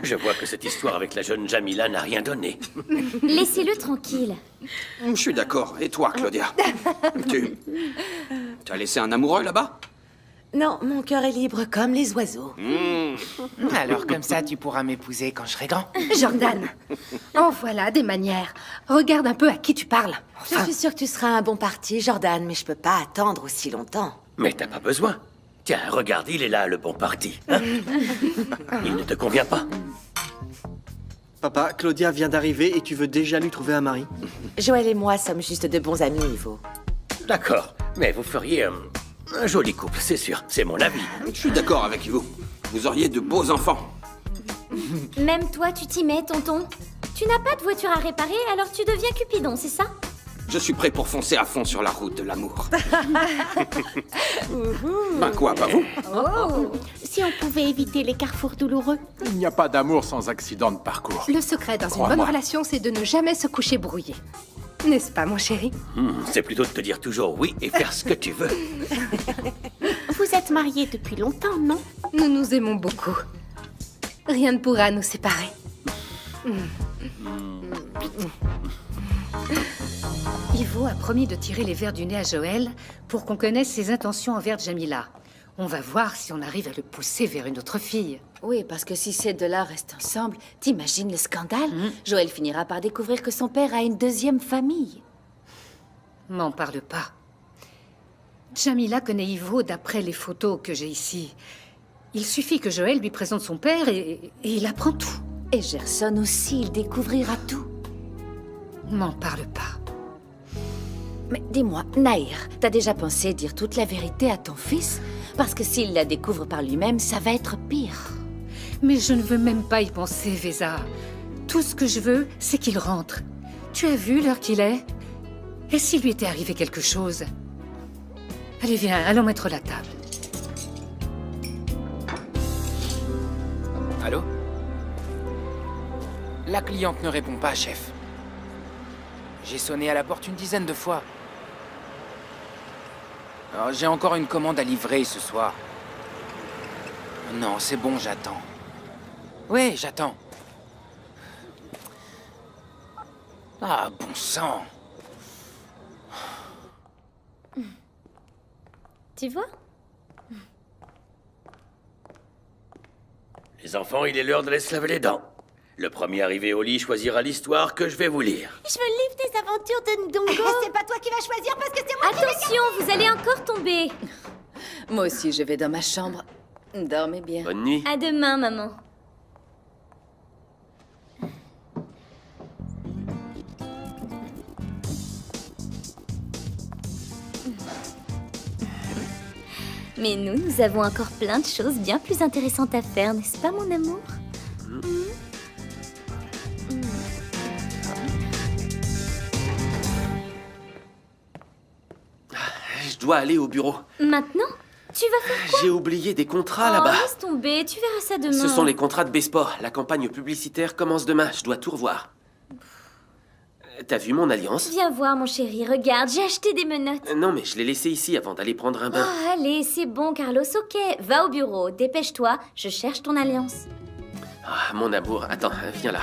Je vois que cette histoire avec la jeune Jamila n'a rien donné. Laissez-le tranquille. Je suis d'accord. Et toi, Claudia? Tu as laissé un amoureux là-bas? Non, mon cœur est libre comme les oiseaux. Alors comme ça, tu pourras m'épouser quand je serai grand. Jordan, en voilà des manières. Regarde un peu à qui tu parles. Je suis sûre que tu seras un bon parti, Jordan, mais je peux pas attendre aussi longtemps. Mais t'as pas besoin. Tiens, regarde, il est là, le bon parti. Hein? Il ne te convient pas? Papa, Claudia vient d'arriver et tu veux déjà lui trouver un mari? Joël et moi sommes juste de bons amis, Ivo. D'accord, mais vous feriez un joli couple, c'est sûr. C'est mon avis. Je suis d'accord avec vous. Vous auriez de beaux enfants. Même toi, tu t'y mets, tonton. Tu n'as pas de voiture à réparer, alors tu deviens Cupidon, c'est ça? Je suis prêt pour foncer à fond sur la route de l'amour. Ben quoi, pas vous? Oh. Si on pouvait éviter les carrefours douloureux. Il n'y a pas d'amour sans accident de parcours. Le secret dans une bonne Crois-moi. relation, c'est de ne jamais se coucher brouillé. N'est-ce pas, mon chéri? C'est plutôt de te dire toujours oui et faire ce que tu veux. Vous êtes mariés depuis longtemps, non? Nous nous aimons beaucoup. Rien ne pourra nous séparer. Ivo a promis de tirer les vers du nez à Joël pour qu'on connaisse ses intentions envers Jamila. On va voir si on arrive à le pousser vers une autre fille. Oui, parce que si ces deux-là restent ensemble, t'imagines le scandale? Joël finira par découvrir que son père a une deuxième famille. M'en parle pas. Jamila connaît Ivo d'après les photos que j'ai ici. Il suffit que Joël lui présente son père et il apprend tout. Et Gerson aussi, il découvrira tout. M'en parle pas. Mais dis-moi, Nahir, t'as déjà pensé dire toute la vérité à ton fils? Parce que s'il la découvre par lui-même, ça va être pire. Mais je ne veux même pas y penser, Vesa. Tout ce que je veux, c'est qu'il rentre. Tu as vu l'heure qu'il est? Et s'il lui était arrivé quelque chose? Allez, viens, allons mettre la table. Allô? La cliente ne répond pas, chef. J'ai sonné à la porte une dizaine de fois. Alors, j'ai encore une commande à livrer ce soir. Non, c'est bon, j'attends. Ouais, j'attends. Ah, bon sang. Tu vois? Les enfants, il est l'heure de se laver les dents. Le premier arrivé au lit choisira l'histoire que je vais vous lire. Je veux le livre des aventures de Ndongo. C'est pas toi qui vas choisir parce que c'est moi Attention, vous allez encore tomber. Moi aussi, je vais dans ma chambre. Dormez bien. Bonne nuit. À demain, maman. Mais nous avons encore plein de choses bien plus intéressantes à faire, n'est-ce pas, mon amour? Je dois aller au bureau. Maintenant? Tu vas faire quoi? J'ai oublié des contrats Oh, là-bas. laisse tomber, tu verras ça demain. Ce sont les contrats de Besport. La campagne publicitaire commence demain. Je dois tout revoir. T'as vu mon alliance? Viens voir, mon chéri, regarde, j'ai acheté des menottes. Non, mais je l'ai laissé ici avant d'aller prendre un bain. Oh, allez, c'est bon, Carlos, ok. Va au bureau, dépêche-toi, je cherche ton alliance. Ah, mon amour, attends, viens là.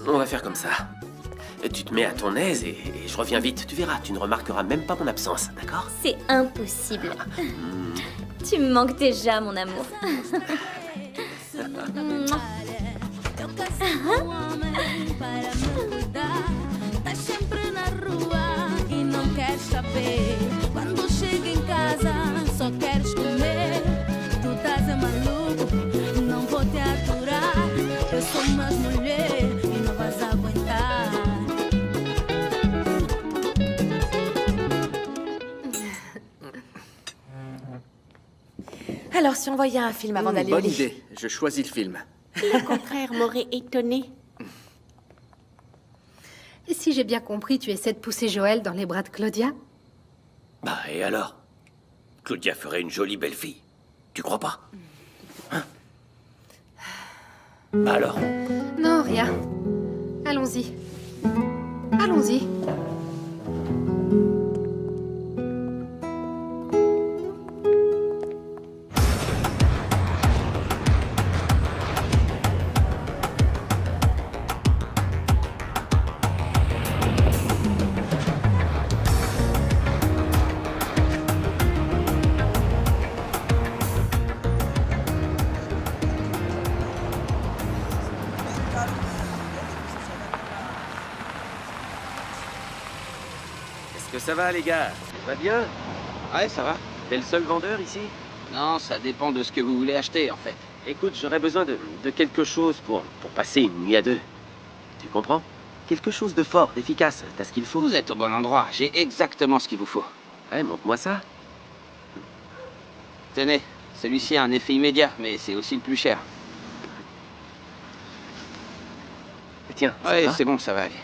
On va faire comme ça. Tu te mets à ton aise et je reviens vite. Tu verras, tu ne remarqueras même pas mon absence, d'accord? C'est impossible. Tu me manques déjà, mon amour. Tá sempre na rua e não queres saber. Quando chega em casa, só queres comer. Tu estás maluco, não vou te aturar. Eu sou mais mulher e não vais aguentar. Alors, si on voyait un film avant d'aller au Bonne lit. idée, je choisis le film. Le contraire m'aurait étonné. Et si j'ai bien compris, tu essaies de pousser Joël dans les bras de Claudia? Bah, et alors? Claudia ferait une jolie belle fille. Tu crois pas? Hein? Bah alors? Non, rien. Allons-y. Allons-y. Est-ce que ça va, les gars? Va bien? Ouais, ça va. T'es le seul vendeur ici? Non, ça dépend de ce que vous voulez acheter, en fait. Écoute, j'aurais besoin de quelque chose pour passer une nuit à deux. Tu comprends? Quelque chose de fort, d'efficace. T'as ce qu'il faut? Vous êtes au bon endroit. J'ai exactement ce qu'il vous faut. Ouais, montre-moi ça. Tenez, celui-ci a un effet immédiat, mais c'est aussi le plus cher. Tiens, Ouais, c'est bon, ça va aller.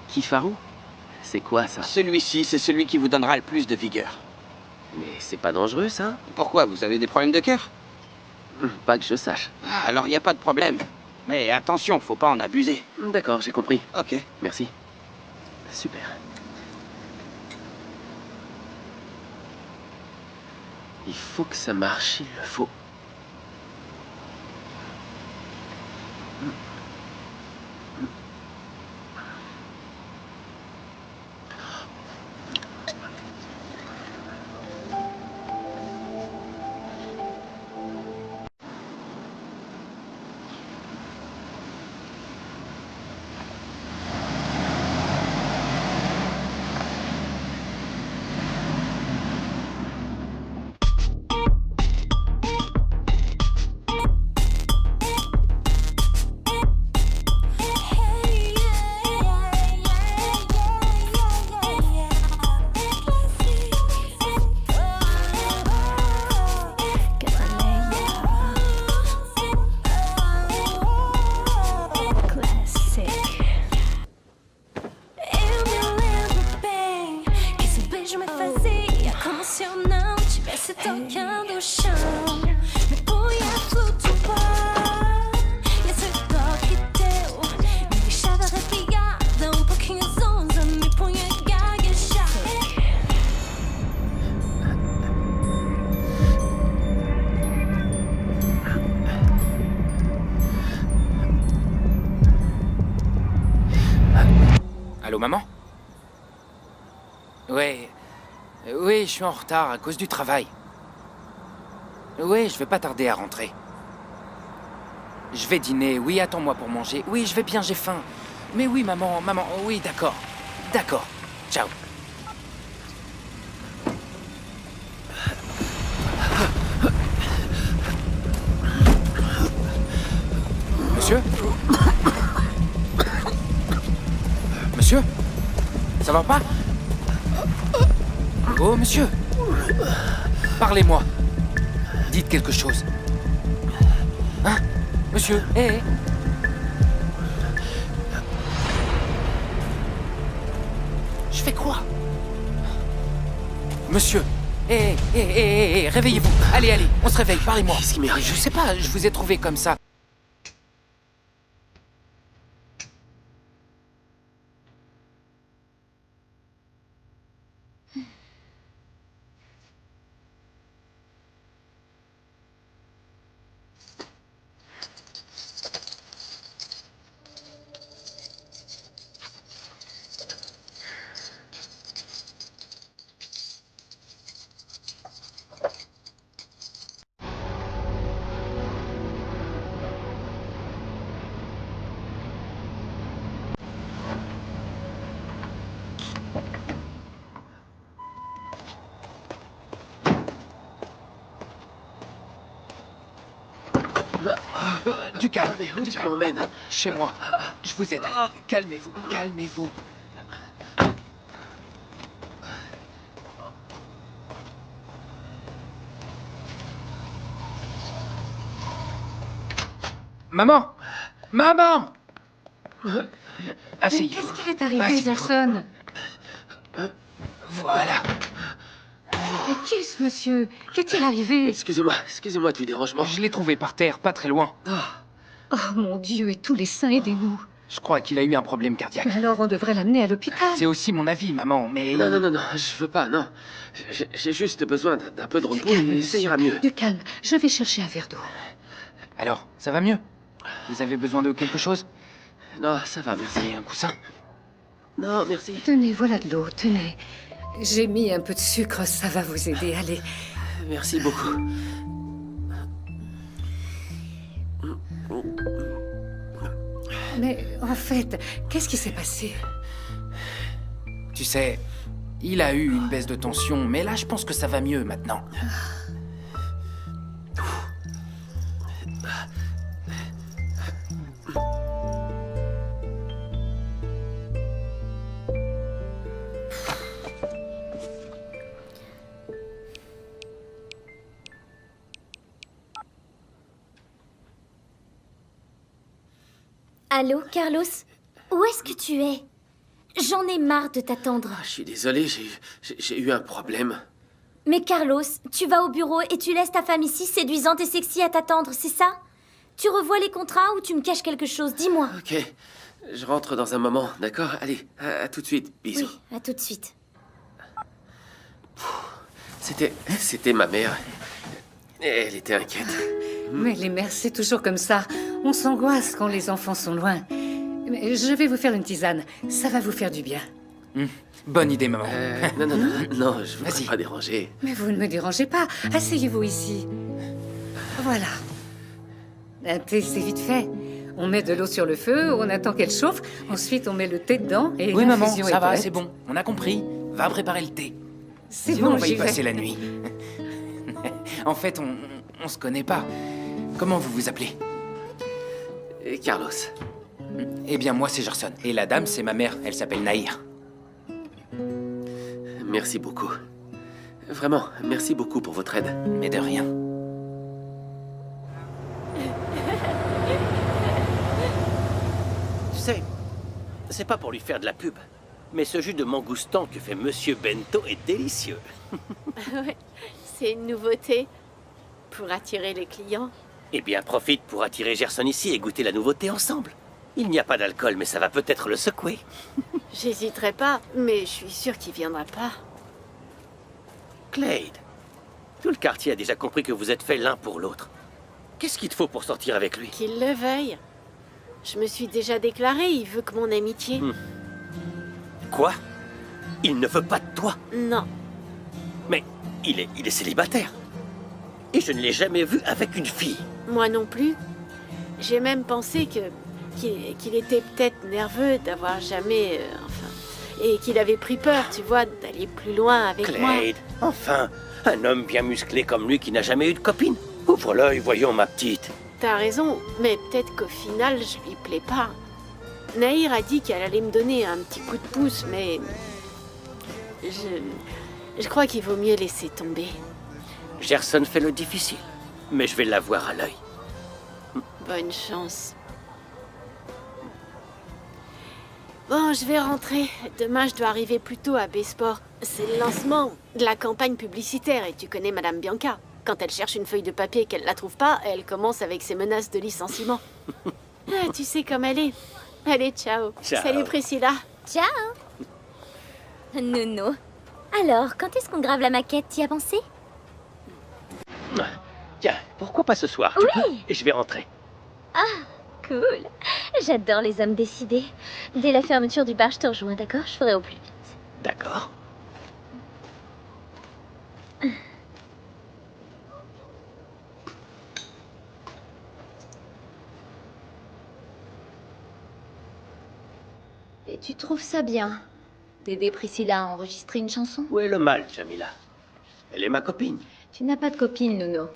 Kifaru? C'est quoi ça? Celui-ci, c'est celui qui vous donnera le plus de vigueur. Mais c'est pas dangereux, ça? Pourquoi? Vous avez des problèmes de cœur? Pas que je sache. Ah, alors il n'y a pas de problème. Mais attention, faut pas en abuser. D'accord, j'ai compris. Ok. Merci. Super. Il faut que ça marche, il le faut. Tocando o chão, me punha a flutuar. E esse toque teu me deixava arrepiada, pouquinho zonza, me punha a gaguejar. Allô, maman? Ouais. Oui, je suis en retard à cause du travail. Oui, je vais pas tarder à rentrer. Je vais dîner, oui, attends-moi pour manger. Oui, je vais bien, j'ai faim. Mais oui, maman, oui, d'accord. D'accord. Ciao. Monsieur? Monsieur? Ça va pas? Oh, monsieur! Parlez-moi! Dites quelque chose. Hein? Monsieur? Hé! Je fais quoi? Monsieur! Hé! Réveillez-vous! Allez, on se réveille, parlez-moi! Qu'est-ce qui m'arrive? Je sais pas, je vous ai trouvé comme ça. Du calme. Mais où tu m'emmènes? Chez moi. Je vous aide. Calmez-vous, calmez-vous. Maman! Maman! Asseyez-vous. Qu'est-ce qui est arrivé, Asseyez-vous. Gerson? Voilà. Mais qui est ce monsieur? Qu'est-il arrivé? Excusez-moi du dérangement. Je l'ai trouvé par terre, pas très loin. Oh mon Dieu, et tous les saints, aidez-nous. Je crois qu'il a eu un problème cardiaque. Alors on devrait l'amener à l'hôpital. C'est aussi mon avis, maman, mais... Non, je veux pas, non. J'ai juste besoin d'un peu de repos et ça ira mieux. Du calme, je vais chercher un verre d'eau. Alors, ça va mieux? Vous avez besoin de quelque chose? Non, ça va, merci. Un coussin? Non, merci. Tenez, voilà de l'eau, tenez. J'ai mis un peu de sucre, ça va vous aider, allez. Merci beaucoup. Mais en fait, qu'est-ce qui s'est passé? Tu sais, il a eu une baisse de tension, mais là, je pense que ça va mieux maintenant. Allô, Carlos? Où est-ce que tu es? J'en ai marre de t'attendre. Je suis désolé, j'ai eu un problème. Mais Carlos, tu vas au bureau et tu laisses ta femme ici séduisante et sexy à t'attendre, c'est ça? Tu revois les contrats ou tu me caches quelque chose? Dis-moi. Ok, je rentre dans un moment, d'accord? Allez, à tout de suite, bisous. Oui, à tout de suite. C'était ma mère. Elle était inquiète. Mais les mères, c'est toujours comme ça. On s'angoisse quand les enfants sont loin. Mais je vais vous faire une tisane. Ça va vous faire du bien. Bonne idée, maman. Non, je voudrais pas déranger. Mais vous ne me dérangez pas. Asseyez-vous ici. Voilà. Un thé, c'est vite fait. On met de l'eau sur le feu, on attend qu'elle chauffe, ensuite on met le thé dedans et Oui, maman, l'infusion ça est va, prête. c'est bon. On a compris. Va préparer le thé. C'est Sinon, bon, on va j'y y vais. passer la nuit. En fait, on se connaît pas. Comment vous vous appelez? Carlos. Eh bien, moi, c'est Gerson. Et la dame, c'est ma mère. Elle s'appelle Nahir. Merci beaucoup. Vraiment, merci beaucoup pour votre aide. Mais de rien. Tu sais, c'est pas pour lui faire de la pub, mais ce jus de mangoustan que fait Monsieur Bento est délicieux. Ouais, c'est une nouveauté pour attirer les clients. Eh bien, profite pour attirer Gerson ici et goûter la nouveauté ensemble. Il n'y a pas d'alcool, mais ça va peut-être le secouer. J'hésiterai pas, mais je suis sûre qu'il viendra pas. Clade, tout le quartier a déjà compris que vous êtes faits l'un pour l'autre. Qu'est-ce qu'il te faut pour sortir avec lui? Qu'il le veuille. Je me suis déjà déclarée, il veut que mon amitié. Quoi? Il ne veut pas de toi? Non. Mais il est célibataire. Et je ne l'ai jamais vu avec une fille. Moi non plus. J'ai même pensé qu'il était peut-être nerveux d'avoir jamais... et qu'il avait pris peur, tu vois, d'aller plus loin avec moi. Clade, enfin, un homme bien musclé comme lui qui n'a jamais eu de copine. Ouvre l'œil, voyons ma petite. T'as raison, mais peut-être qu'au final, je lui plais pas. Nahir a dit qu'elle allait me donner un petit coup de pouce, mais... Je crois qu'il vaut mieux laisser tomber. Gerson fait le difficile, mais je vais l'avoir à l'œil. Bonne chance. Bon, je vais rentrer. Demain, je dois arriver plus tôt à B-Sport. C'est le lancement de la campagne publicitaire et tu connais Madame Bianca. Quand elle cherche une feuille de papier et qu'elle la trouve pas, elle commence avec ses menaces de licenciement. Ah, tu sais comme elle est. Allez, ciao. Ciao. Salut Priscilla. Ciao. Nono. Alors, quand est-ce qu'on grave la maquette? T'y as pensé? Tiens, pourquoi pas ce soir? Oui. Tu peux et je vais rentrer. Ah, cool. J'adore les hommes décidés. Dès la fermeture du bar, je te rejoins, d'accord? Je ferai au plus vite. D'accord. Et tu trouves ça bien d'aider Priscilla à enregistrer une chanson? Où est le mal, Jamila? Elle est ma copine. Tu n'as pas de copine, Nono.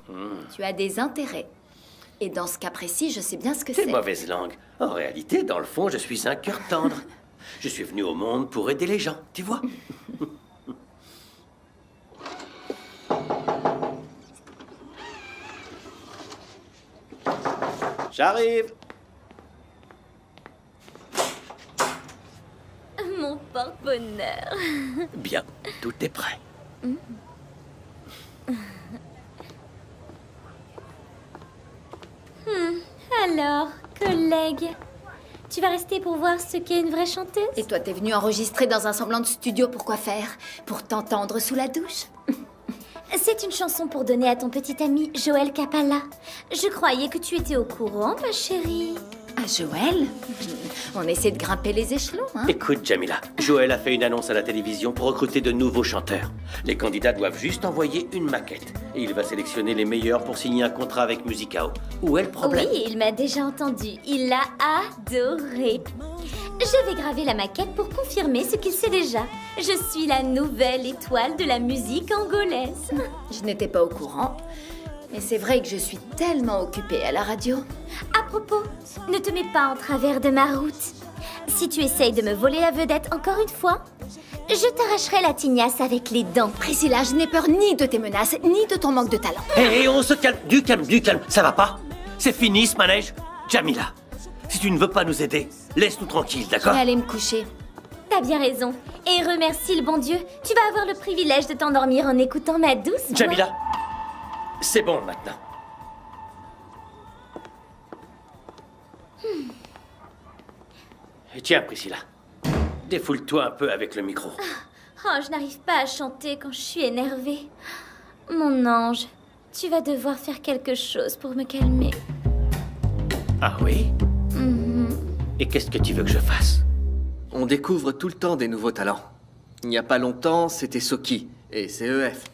Tu as des intérêts. Et dans ce cas précis, je sais bien ce que Quelle c'est. mauvaise langue. En réalité, dans le fond, je suis un cœur tendre. Je suis venu au monde pour aider les gens, tu vois. J'arrive. Mon porte-bonheur. Bien, tout est prêt. Alors, collègue, tu vas rester pour voir ce qu'est une vraie chanteuse? Et toi, t'es venu enregistrer dans un semblant de studio, pourquoi faire? Pour t'entendre sous la douche? C'est une chanson pour donner à ton petit ami Joël Capalla. Je croyais que tu étais au courant, ma chérie. Ah, Joël? On essaie de grimper les échelons, hein? Écoute, Jamila, Joël a fait une annonce à la télévision pour recruter de nouveaux chanteurs. Les candidats doivent juste envoyer une maquette. Et il va sélectionner les meilleurs pour signer un contrat avec Musicao. Où est le problème? Oui, il m'a déjà entendu. Il l'a adoré. Je vais graver la maquette pour confirmer ce qu'il sait déjà. Je suis la nouvelle étoile de la musique angolaise. Je n'étais pas au courant. Mais c'est vrai que je suis tellement occupée à la radio. À propos, ne te mets pas en travers de ma route. Si tu essayes de me voler la vedette encore une fois, je t'arracherai la tignasse avec les dents. Priscilla, je n'ai peur ni de tes menaces, ni de ton manque de talent. Hé, on se calme, du calme, ça va pas? C'est fini ce manège? Jamila, si tu ne veux pas nous aider, laisse-nous tranquilles, Je d'accord? vais aller me coucher. T'as bien raison. Et remercie le bon Dieu, tu vas avoir le privilège de t'endormir en écoutant ma douce voix. Jamila, c'est bon maintenant. Et tiens, Priscilla, défoule-toi un peu avec le micro. Oh, je n'arrive pas à chanter quand je suis énervée. Mon ange, tu vas devoir faire quelque chose pour me calmer. Ah oui? Et qu'est-ce que tu veux que je fasse? On découvre tout le temps des nouveaux talents. Il n'y a pas longtemps, c'était Soki et CEF.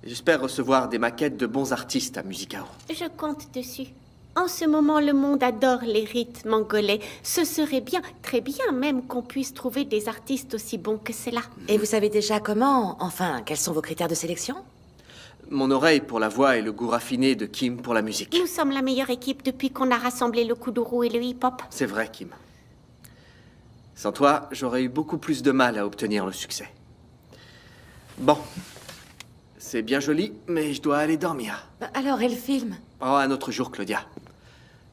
J'espère recevoir des maquettes de bons artistes à Musicao. Je compte dessus. En ce moment, le monde adore les rythmes angolais. Ce serait bien, très bien même, qu'on puisse trouver des artistes aussi bons que cela. Et vous savez déjà comment? Enfin, quels sont vos critères de sélection? Mon oreille pour la voix et le goût raffiné de Kim pour la musique. Nous sommes la meilleure équipe depuis qu'on a rassemblé le kuduro et le hip-hop. C'est vrai, Kim. Sans toi, j'aurais eu beaucoup plus de mal à obtenir le succès. Bon. C'est bien joli, mais je dois aller dormir. Alors, et le film? Oh, un autre jour, Claudia.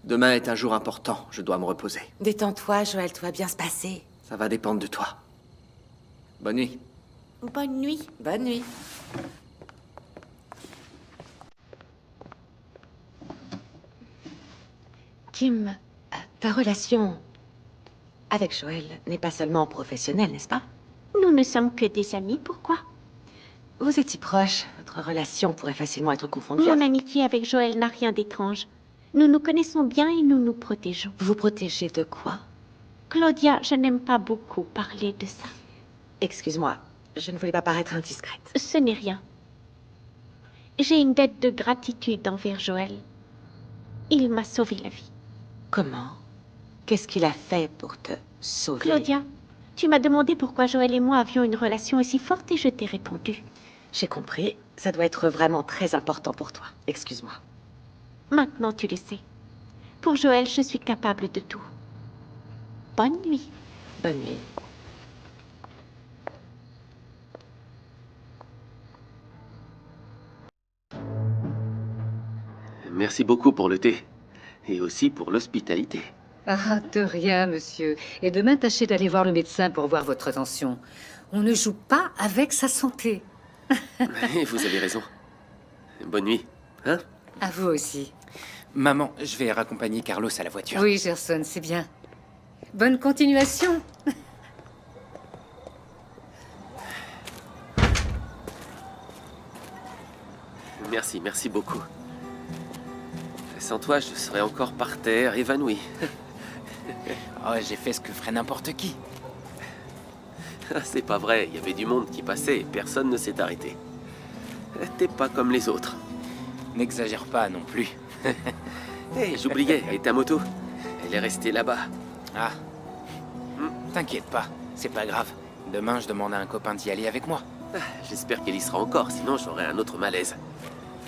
Demain est un jour important, je dois me reposer. Détends-toi, Joël, tout va bien se passer. Ça va dépendre de toi. Bonne nuit. Bonne nuit. Bonne nuit. Kim, ta relation avec Joël n'est pas seulement professionnelle, n'est-ce pas? Nous ne sommes que des amis, pourquoi? Vous étiez proches, votre relation pourrait facilement être confondue. Mon amitié avec Joël n'a rien d'étrange. Nous nous connaissons bien et nous nous protégeons. Vous vous protégez de quoi? Claudia, je n'aime pas beaucoup parler de ça. Excuse-moi, je ne voulais pas paraître indiscrète. Ce n'est rien. J'ai une dette de gratitude envers Joël. Il m'a sauvé la vie. Comment? Qu'est-ce qu'il a fait pour te sauver? Claudia, tu m'as demandé pourquoi Joël et moi avions une relation aussi forte et je t'ai répondu. J'ai compris. Ça doit être vraiment très important pour toi. Excuse-moi. Maintenant, tu le sais. Pour Joël, je suis capable de tout. Bonne nuit. Bonne nuit. Merci beaucoup pour le thé. Et aussi pour l'hospitalité. Ah, de rien, monsieur. Et demain, tâchez d'aller voir le médecin pour voir votre tension. On ne joue pas avec sa santé. Vous avez raison. Bonne nuit, hein? À vous aussi. Maman, je vais raccompagner Carlos à la voiture. Oui, Gerson, c'est bien. Bonne continuation. Merci beaucoup. Sans toi, je serais encore par terre, évanoui. Oh, j'ai fait ce que ferait n'importe qui. C'est pas vrai, il y avait du monde qui passait et personne ne s'est arrêté. T'es pas comme les autres. N'exagère pas non plus. Hé, j'oubliais, et ta moto? Elle est restée là-bas. Ah. T'inquiète pas, c'est pas grave. Demain, je demande à un copain d'y aller avec moi. J'espère qu'elle y sera encore, sinon j'aurai un autre malaise.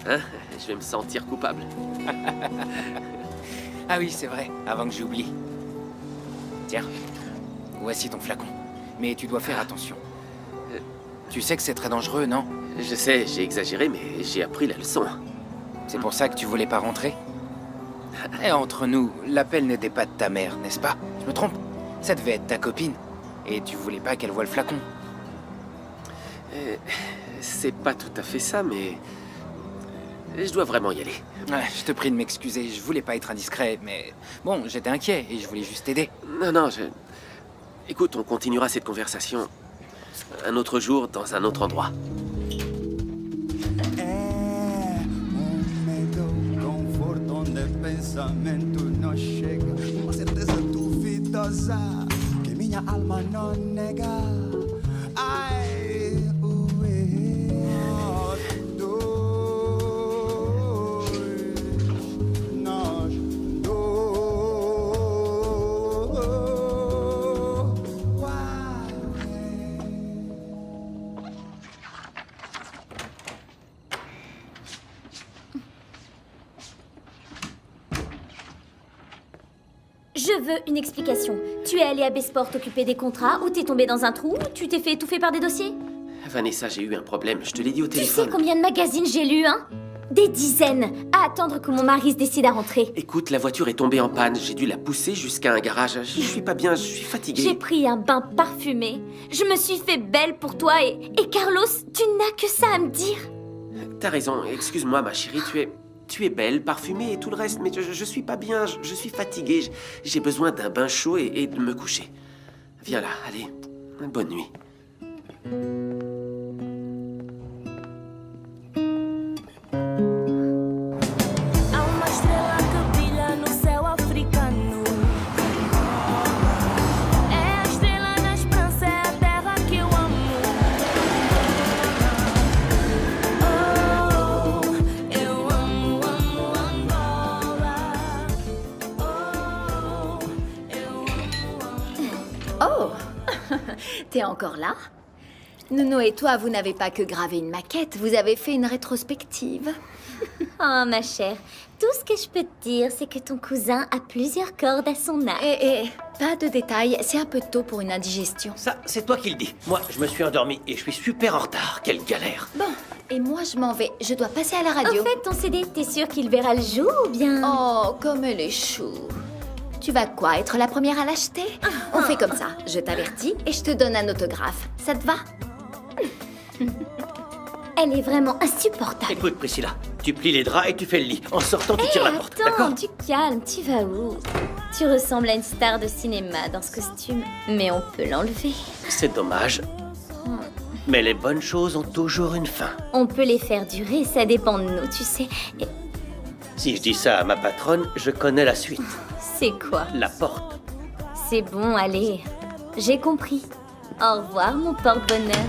Hein? Je vais me sentir coupable. Ah oui, c'est vrai, avant que j'oublie. Tiens, voici ton flacon. Mais tu dois faire attention. Tu sais que c'est très dangereux, non? Je sais, j'ai exagéré, mais j'ai appris la leçon. C'est pour ça que tu voulais pas rentrer? Et entre nous, l'appel n'était pas de ta mère, n'est-ce pas? Je me trompe? Ça devait être ta copine. Et tu voulais pas qu'elle voie le flacon. C'est pas tout à fait ça, mais... Je dois vraiment y aller. Ouais, je te prie de m'excuser, je voulais pas être indiscret, mais... Bon, j'étais inquiet et je voulais juste t'aider. Non, Écoute, on continuera cette conversation un autre jour, dans un autre endroit. Pensamento não chega, uma certeza duvidosa que minha alma não nega. Ai, dois, nós Je veux une explication. Tu es allé à Besport t'occuper des contrats ou t'es tombé dans un trou ou tu t'es fait étouffer par des dossiers? Vanessa, j'ai eu un problème, je te l'ai dit au téléphone. Tu sais combien de magazines j'ai lus, hein? Des dizaines, à attendre que mon mari se décide à rentrer. Écoute, la voiture est tombée en panne, j'ai dû la pousser jusqu'à un garage. Je suis pas bien, je suis fatigué. J'ai pris un bain parfumé. Je me suis fait belle pour toi et Carlos, tu n'as que ça à me dire. T'as raison, excuse-moi ma chérie, tu es belle, parfumée et tout le reste, mais je suis pas bien, je suis fatigué. J'ai besoin d'un bain chaud et de me coucher. Viens là, allez, bonne nuit. Oh, t'es encore là? Nounou et toi, vous n'avez pas que gravé une maquette, vous avez fait une rétrospective. Oh, ma chère, tout ce que je peux te dire, c'est que ton cousin a plusieurs cordes à son arc. Pas de détails, c'est un peu tôt pour une indigestion. Ça, c'est toi qui le dis. Moi, je me suis endormi et je suis super en retard. Quelle galère. Bon, et moi je m'en vais, je dois passer à la radio. En fait, ton CD, t'es sûre qu'il verra le jour ou bien... Oh, comme elle est chou. Tu vas quoi, être la première à l'acheter? On fait comme ça, je t'avertis et je te donne un autographe. Ça te va? Elle est vraiment insupportable. Écoute, Priscilla, tu plies les draps et tu fais le lit. En sortant, tu tires la porte, d'accord? Attends, du calme, tu vas où? Tu ressembles à une star de cinéma dans ce costume, mais on peut l'enlever. C'est dommage. Mais les bonnes choses ont toujours une fin. On peut les faire durer, ça dépend de nous, tu sais. Et Si je dis ça à ma patronne, je connais la suite. c'est quoi? La porte. C'est bon, allez. J'ai compris. Au revoir, mon porte-bonheur.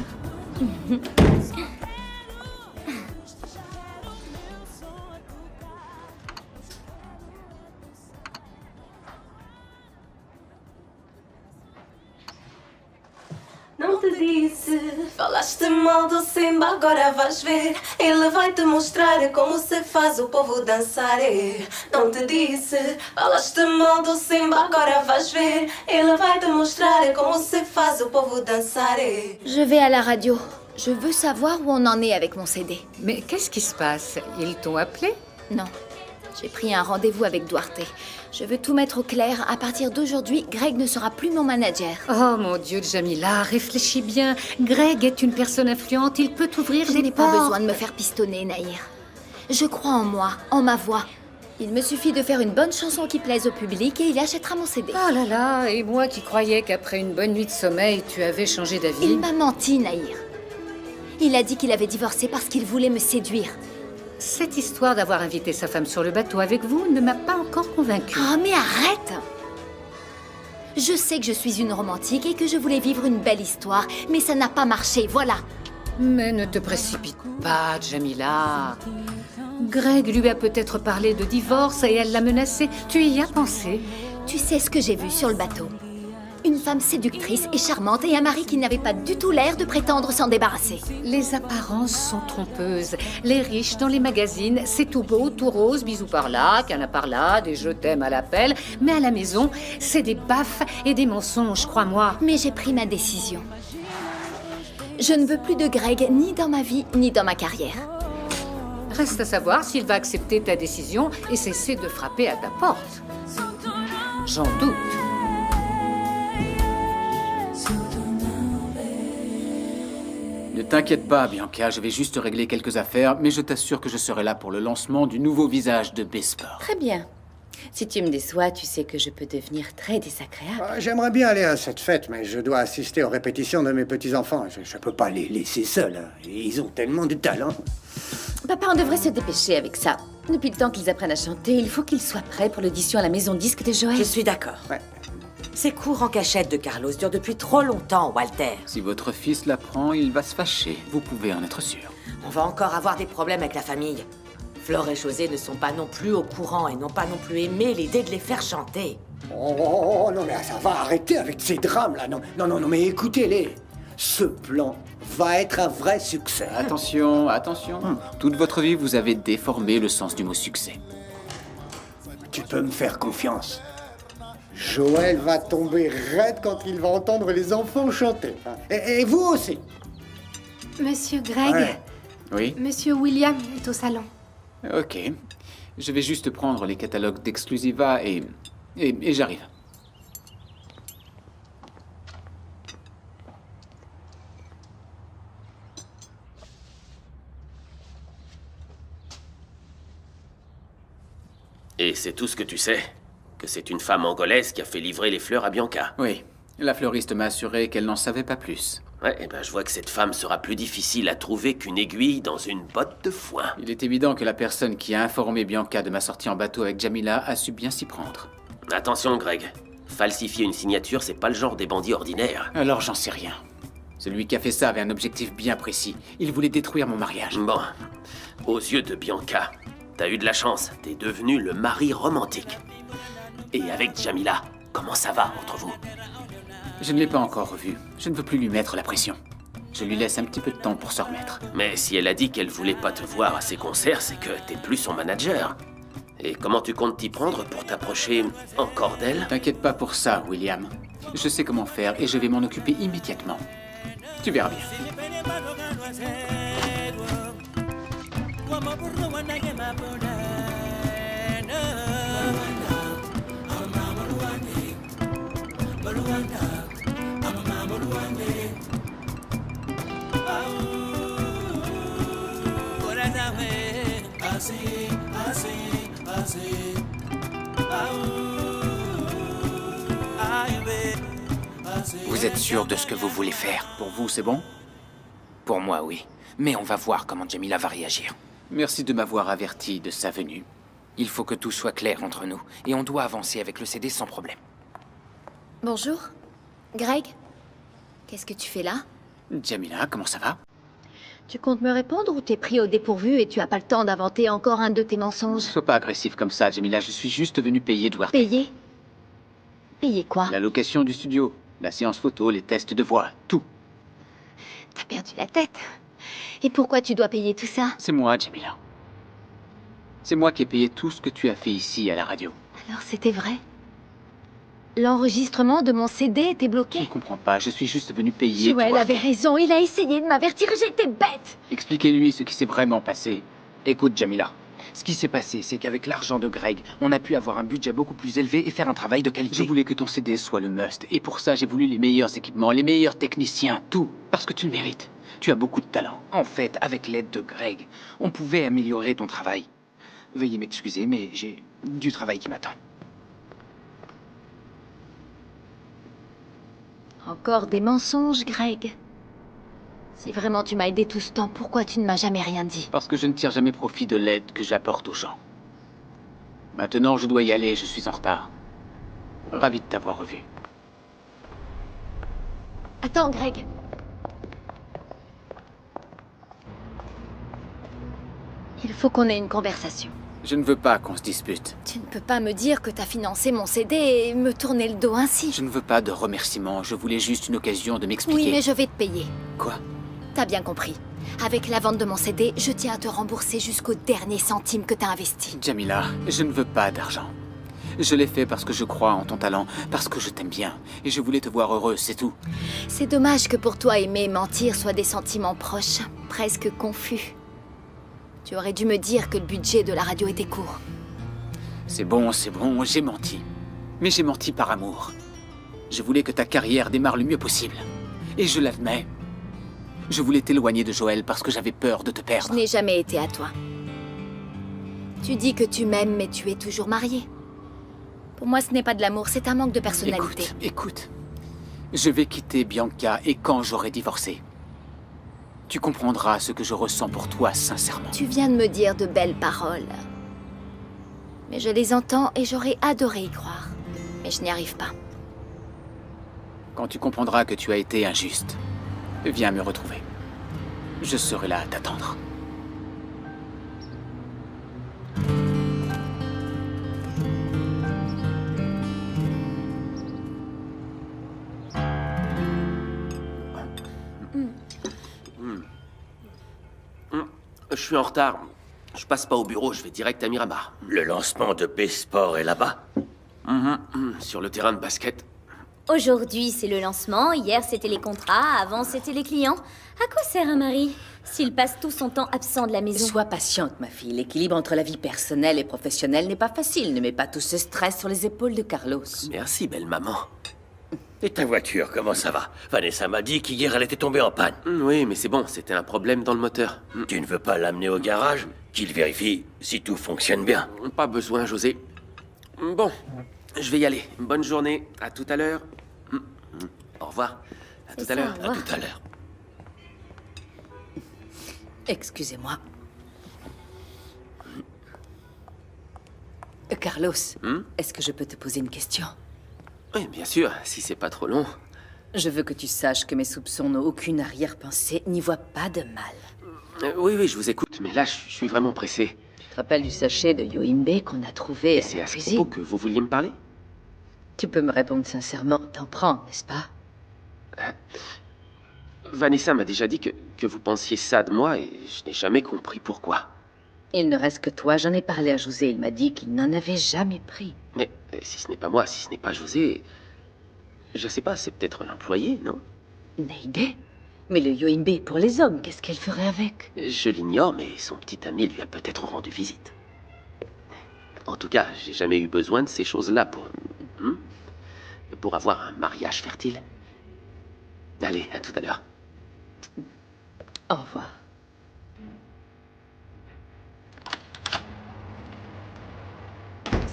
Não te disse, falaste mal do Simba, agora vais ver. Ele vai te mostrar como se faz o povo dançar. Não te disse, falaste mal do Simba, agora vais ver. Ele vai te mostrar como se faz o povo dançar. Je vais à la radio. Je veux savoir où on en est avec mon CD. Mais qu'est-ce qui se passe? Ils t'ont appelé? Non. J'ai pris un rendez-vous avec Duarte. Je veux tout mettre au clair. À partir d'aujourd'hui, Greg ne sera plus mon manager. Oh mon Dieu, Jamila, réfléchis bien. Greg est une personne influente, il peut t'ouvrir Je des n'ai pas portes. besoin de me faire pistonner, Nahir. Je crois en moi, en ma voix. Il me suffit de faire une bonne chanson qui plaise au public et il achètera mon CD. Oh là là, et moi qui croyais qu'après une bonne nuit de sommeil, tu avais changé d'avis. Il m'a menti, Nahir. Il a dit qu'il avait divorcé parce qu'il voulait me séduire. Cette histoire d'avoir invité sa femme sur le bateau avec vous ne m'a pas encore convaincue. Oh, mais arrête! Je sais que je suis une romantique et que je voulais vivre une belle histoire, mais ça n'a pas marché, voilà. Mais ne te précipite pas, Jamila. Greg lui a peut-être parlé de divorce et elle l'a menacé. Tu y as pensé? Tu sais ce que j'ai vu sur le bateau? une femme séductrice et charmante et un mari qui n'avait pas du tout l'air de prétendre s'en débarrasser. Les apparences sont trompeuses. Les riches dans les magazines, c'est tout beau, tout rose, bisous par là, câlins par là, des je t'aime à l'appel. Mais à la maison, c'est des baffes et des mensonges, crois-moi. Mais j'ai pris ma décision. Je ne veux plus de Greg, ni dans ma vie, ni dans ma carrière. Reste à savoir s'il va accepter ta décision et cesser de frapper à ta porte. J'en doute. Ne t'inquiète pas, Bianca, je vais juste régler quelques affaires, mais je t'assure que je serai là pour le lancement du nouveau visage de Besport. Très bien. Si tu me déçois, tu sais que je peux devenir très désagréable. J'aimerais bien aller à cette fête, mais je dois assister aux répétitions de mes petits-enfants. Je peux pas les laisser seuls. Hein. Ils ont tellement de talent. Papa, on devrait se dépêcher avec ça. Depuis le temps qu'ils apprennent à chanter, il faut qu'ils soient prêts pour l'audition à la maison disque de Joël. Je suis d'accord. Ouais. Ces cours en cachette de Carlos durent depuis trop longtemps, Walter. Si votre fils l'apprend, il va se fâcher. Vous pouvez en être sûr. On va encore avoir des problèmes avec la famille. Flore et José ne sont pas non plus au courant et n'ont pas non plus aimé l'idée de les faire chanter. Oh, non, mais ça va arrêter avec ces drames-là. Non, mais écoutez-les. Ce plan va être un vrai succès. Attention, attention. Toute votre vie, vous avez déformé le sens du mot succès. Tu peux me faire confiance. Joël va tomber raide quand il va entendre les enfants chanter. Et vous aussi. Monsieur Greg, Ouais. Oui? Monsieur William est au salon. Ok. Je vais juste prendre les catalogues d'Exclusiva et j'arrive. Et c'est tout ce que tu sais? Que c'est une femme angolaise qui a fait livrer les fleurs à Bianca? Oui. La fleuriste m'a assuré qu'elle n'en savait pas plus. Ouais, et ben je vois que cette femme sera plus difficile à trouver qu'une aiguille dans une botte de foin. Il est évident que la personne qui a informé Bianca de ma sortie en bateau avec Jamila a su bien s'y prendre. Attention, Greg. Falsifier une signature, c'est pas le genre des bandits ordinaires. Alors j'en sais rien. Celui qui a fait ça avait un objectif bien précis. Il voulait détruire mon mariage. Bon, aux yeux de Bianca, t'as eu de la chance. T'es devenu le mari romantique. Et avec Jamila, comment ça va entre vous? Je ne l'ai pas encore revu. Je ne veux plus lui mettre la pression. Je lui laisse un petit peu de temps pour se remettre. Mais si elle a dit qu'elle voulait pas te voir à ses concerts, c'est que t'es plus son manager. Et comment tu comptes t'y prendre pour t'approcher encore d'elle? T'inquiète pas pour ça, William. Je sais comment faire et je vais m'en occuper immédiatement. Tu verras bien. Vous êtes sûr de ce que vous voulez faire? Pour vous, c'est bon? Pour moi, oui. Mais on va voir comment Jamila va réagir. Merci de m'avoir averti de sa venue. Il faut que tout soit clair entre nous, et on doit avancer avec le CD sans problème. Bonjour. Greg? Qu'est-ce que tu fais là? Jamila, comment ça va? Tu comptes me répondre ou t'es pris au dépourvu et tu as pas le temps d'inventer encore un de tes mensonges? Sois pas agressif comme ça, Jamila. Je suis juste venu payer Duarte. Payer? Payer quoi? La location du studio, la séance photo, les tests de voix, tout. T'as perdu la tête. Et pourquoi tu dois payer tout ça? C'est moi, Jamila. C'est moi qui ai payé tout ce que tu as fait ici à la radio. Alors c'était vrai? L'enregistrement de mon CD était bloqué? Je ne comprends pas, je suis juste venu payer. Joël avait raison, il a essayé de m'avertir, j'étais bête! Expliquez-lui ce qui s'est vraiment passé. Écoute, Jamila. Ce qui s'est passé, c'est qu'avec l'argent de Greg, on a pu avoir un budget beaucoup plus élevé et faire un travail de qualité. Je voulais que ton CD soit le must. Et pour ça, j'ai voulu les meilleurs équipements, les meilleurs techniciens, tout. Parce que tu le mérites. Tu as beaucoup de talent. En fait, avec l'aide de Greg, on pouvait améliorer ton travail. Veuillez m'excuser, mais j'ai du travail qui m'attend. Encore des mensonges, Greg. Si vraiment tu m'as aidé tout ce temps, pourquoi tu ne m'as jamais rien dit? Parce que je ne tire jamais profit de l'aide que j'apporte aux gens. Maintenant, je dois y aller, je suis en retard. Ravi de t'avoir revu. Attends, Greg. Il faut qu'on ait une conversation. Je ne veux pas qu'on se dispute. Tu ne peux pas me dire que t'as financé mon CD et me tourner le dos ainsi. Je ne veux pas de remerciements, je voulais juste une occasion de m'expliquer. Oui, mais je vais te payer. Quoi? T'as bien compris. Avec la vente de mon CD, je tiens à te rembourser jusqu'au dernier centime que t'as investi. Jamila, je ne veux pas d'argent. Je l'ai fait parce que je crois en ton talent, parce que je t'aime bien. Et je voulais te voir heureuse, c'est tout. C'est dommage que pour toi, aimer et mentir soient des sentiments proches, presque confus. Tu aurais dû me dire que le budget de la radio était court. C'est bon, j'ai menti. Mais j'ai menti par amour. Je voulais que ta carrière démarre le mieux possible. Et je l'admets. Je voulais t'éloigner de Joël parce que j'avais peur de te perdre. Je n'ai jamais été à toi. Tu dis que tu m'aimes, mais tu es toujours marié. Pour moi, ce n'est pas de l'amour, c'est un manque de personnalité. Écoute. Je vais quitter Bianca et quand j'aurai divorcé, tu comprendras ce que je ressens pour toi sincèrement. Tu viens de me dire de belles paroles. Mais je les entends et j'aurais adoré y croire. Mais je n'y arrive pas. Quand tu comprendras que tu as été injuste, viens me retrouver. Je serai là à t'attendre. Je suis en retard. Je passe pas au bureau, je vais direct à Miramar. Le lancement de B-Sport est là-bas. Sur le terrain de basket. Aujourd'hui, c'est le lancement, hier, c'était les contrats, avant, c'était les clients. À quoi sert un mari s'il passe tout son temps absent de la maison? Sois patiente, ma fille. L'équilibre entre la vie personnelle et professionnelle n'est pas facile. Ne mets pas tout ce stress sur les épaules de Carlos. Merci, belle maman. Et ta voiture, comment ça va? Vanessa m'a dit qu'hier, elle était tombée en panne. Oui, mais c'est bon, c'était un problème dans le moteur. Tu ne veux pas l'amener au garage? Qu'il vérifie si tout fonctionne bien. Pas besoin, José. Bon, je vais y aller. Bonne journée, à tout à l'heure. Au revoir. À tout à l'heure. À tout à l'heure. Excusez-moi. Carlos, est-ce que je peux te poser une question? Oui, bien sûr, si c'est pas trop long. Je veux que tu saches que mes soupçons n'ont aucune arrière-pensée, n'y voient pas de mal. Oui, je vous écoute, mais là, je suis vraiment pressé. Tu te rappelles du sachet de Yoimbe qu'on a trouvé C'est à ce propos que vous vouliez me parler? Tu peux me répondre sincèrement, t'en prends, n'est-ce pas? Vanessa m'a déjà dit que vous pensiez ça de moi et je n'ai jamais compris pourquoi. Il ne reste que toi, j'en ai parlé à José, il m'a dit qu'il n'en avait jamais pris. Mais si ce n'est pas moi, si ce n'est pas José, je sais pas, c'est peut-être un employé, non? Une idée? Mais le Yoimbe pour les hommes, qu'est-ce qu'elle ferait avec? Je l'ignore, mais son petit ami lui a peut-être rendu visite. En tout cas, j'ai jamais eu besoin de ces choses-là pour avoir un mariage fertile. Allez, à tout à l'heure. Au revoir.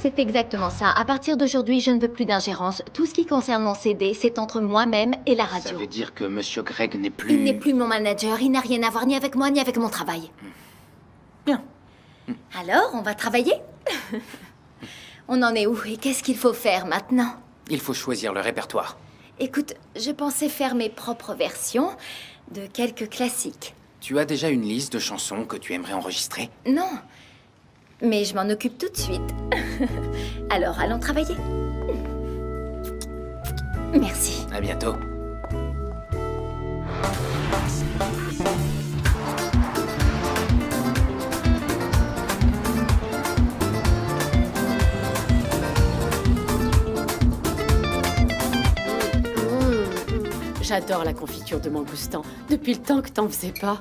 C'est exactement ça. À partir d'aujourd'hui, je ne veux plus d'ingérence. Tout ce qui concerne mon CD, c'est entre moi-même et la radio. Ça veut dire que Monsieur Greg n'est plus... Il n'est plus mon manager, il n'a rien à voir ni avec moi ni avec mon travail. Bien. Alors, on va travailler? On en est où et qu'est-ce qu'il faut faire maintenant? Il faut choisir le répertoire. Écoute, je pensais faire mes propres versions de quelques classiques. Tu as déjà une liste de chansons que tu aimerais enregistrer? Non, mais je m'en occupe tout de suite. Alors, allons travailler. Merci. À bientôt. J'adore la confiture de mangoustan. Depuis le temps que t'en faisais pas.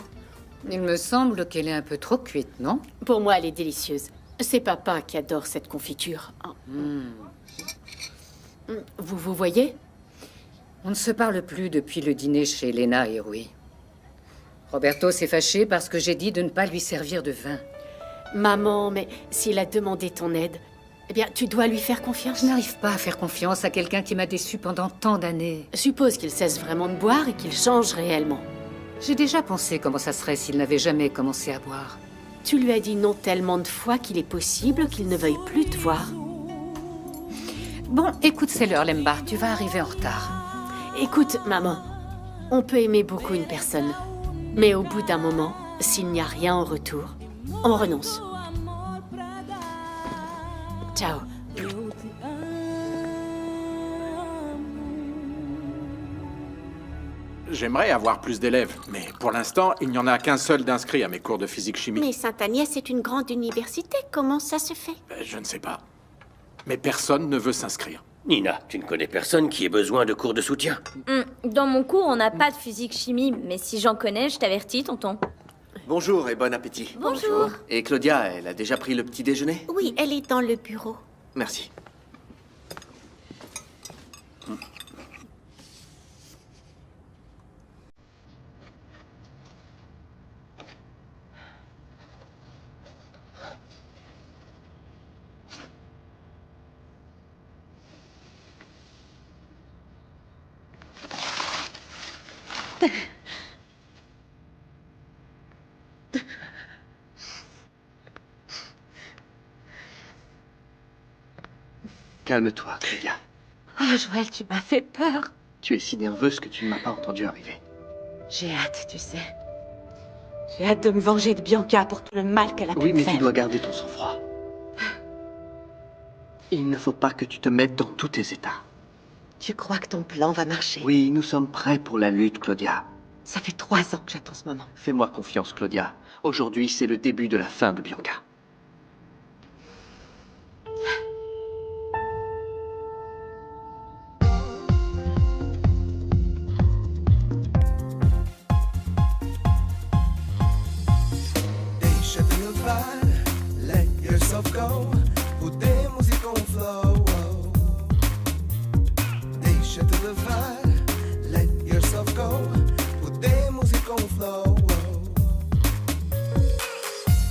Il me semble qu'elle est un peu trop cuite, non? Pour moi, elle est délicieuse. C'est papa qui adore cette confiture. Vous voyez? On ne se parle plus depuis le dîner chez Lena et Rui. Roberto s'est fâché parce que j'ai dit de ne pas lui servir de vin. Maman, mais s'il a demandé ton aide, eh bien, tu dois lui faire confiance. Je n'arrive pas à faire confiance à quelqu'un qui m'a déçu pendant tant d'années. Suppose qu'il cesse vraiment de boire et qu'il change réellement. J'ai déjà pensé comment ça serait s'il n'avait jamais commencé à boire. Tu lui as dit non tellement de fois qu'il est possible qu'il ne veuille plus te voir. Bon, écoute, c'est l'heure, Lemba. Tu vas arriver en retard. Écoute, maman, on peut aimer beaucoup une personne. Mais au bout d'un moment, s'il n'y a rien en retour, on renonce. Ciao. J'aimerais avoir plus d'élèves, mais pour l'instant, il n'y en a qu'un seul d'inscrit à mes cours de physique-chimie. Mais Sainte-Agnès est une grande université. Comment ça se fait? Je ne sais pas. Mais personne ne veut s'inscrire. Nina, tu ne connais personne qui ait besoin de cours de soutien? Dans mon cours, on n'a pas de physique-chimie, mais si j'en connais, je t'avertis, tonton. Bonjour et bon appétit. Bonjour. Et Claudia, elle a déjà pris le petit déjeuner? Oui, elle est dans le bureau. Merci. Calme-toi, Claudia. Oh, Joël, tu m'as fait peur. Tu es si nerveuse que tu ne m'as pas entendu arriver. J'ai hâte, tu sais. J'ai hâte de me venger de Bianca pour tout le mal qu'elle a pu Oui, me mais faire. tu dois garder ton sang-froid. Il ne faut pas que tu te mettes dans tous tes états. Tu crois que ton plan va marcher? Oui, nous sommes prêts pour la lutte, Claudia. Ça fait 3 ans que j'attends ce moment. Fais-moi confiance, Claudia. Aujourd'hui, c'est le début de la fin de Bianca. Deixa-te levar, let yourself go. Podemos ir com o flow. Deixa-te levar, let yourself go. Podemos ir com o flow.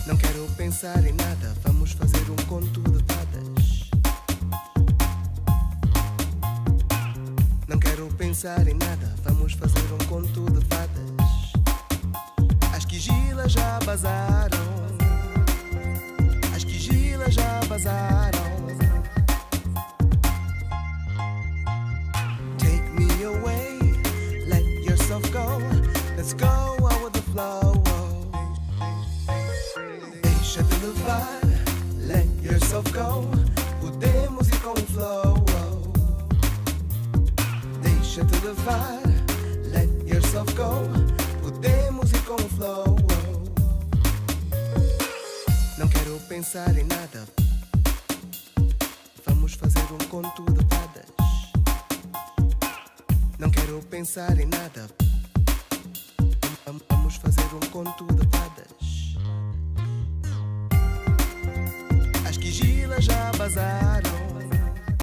Não quero pensar em nada, vamos fazer conto de fadas. Não quero pensar em nada, vamos fazer conto de fadas. As quigilas já vazaram. As quigilas já vazaram. Take me away, let yourself go. Let's go out with the flow. Deixa-te levar, let yourself go. Podemos ir com o flow. Deixa-te levar, let yourself go. Podemos ir com o flow. Não quero pensar em nada. Vamos fazer conto de fadas. Não quero pensar em nada. Vamos fazer conto de fadas. As quigilas já vazaram.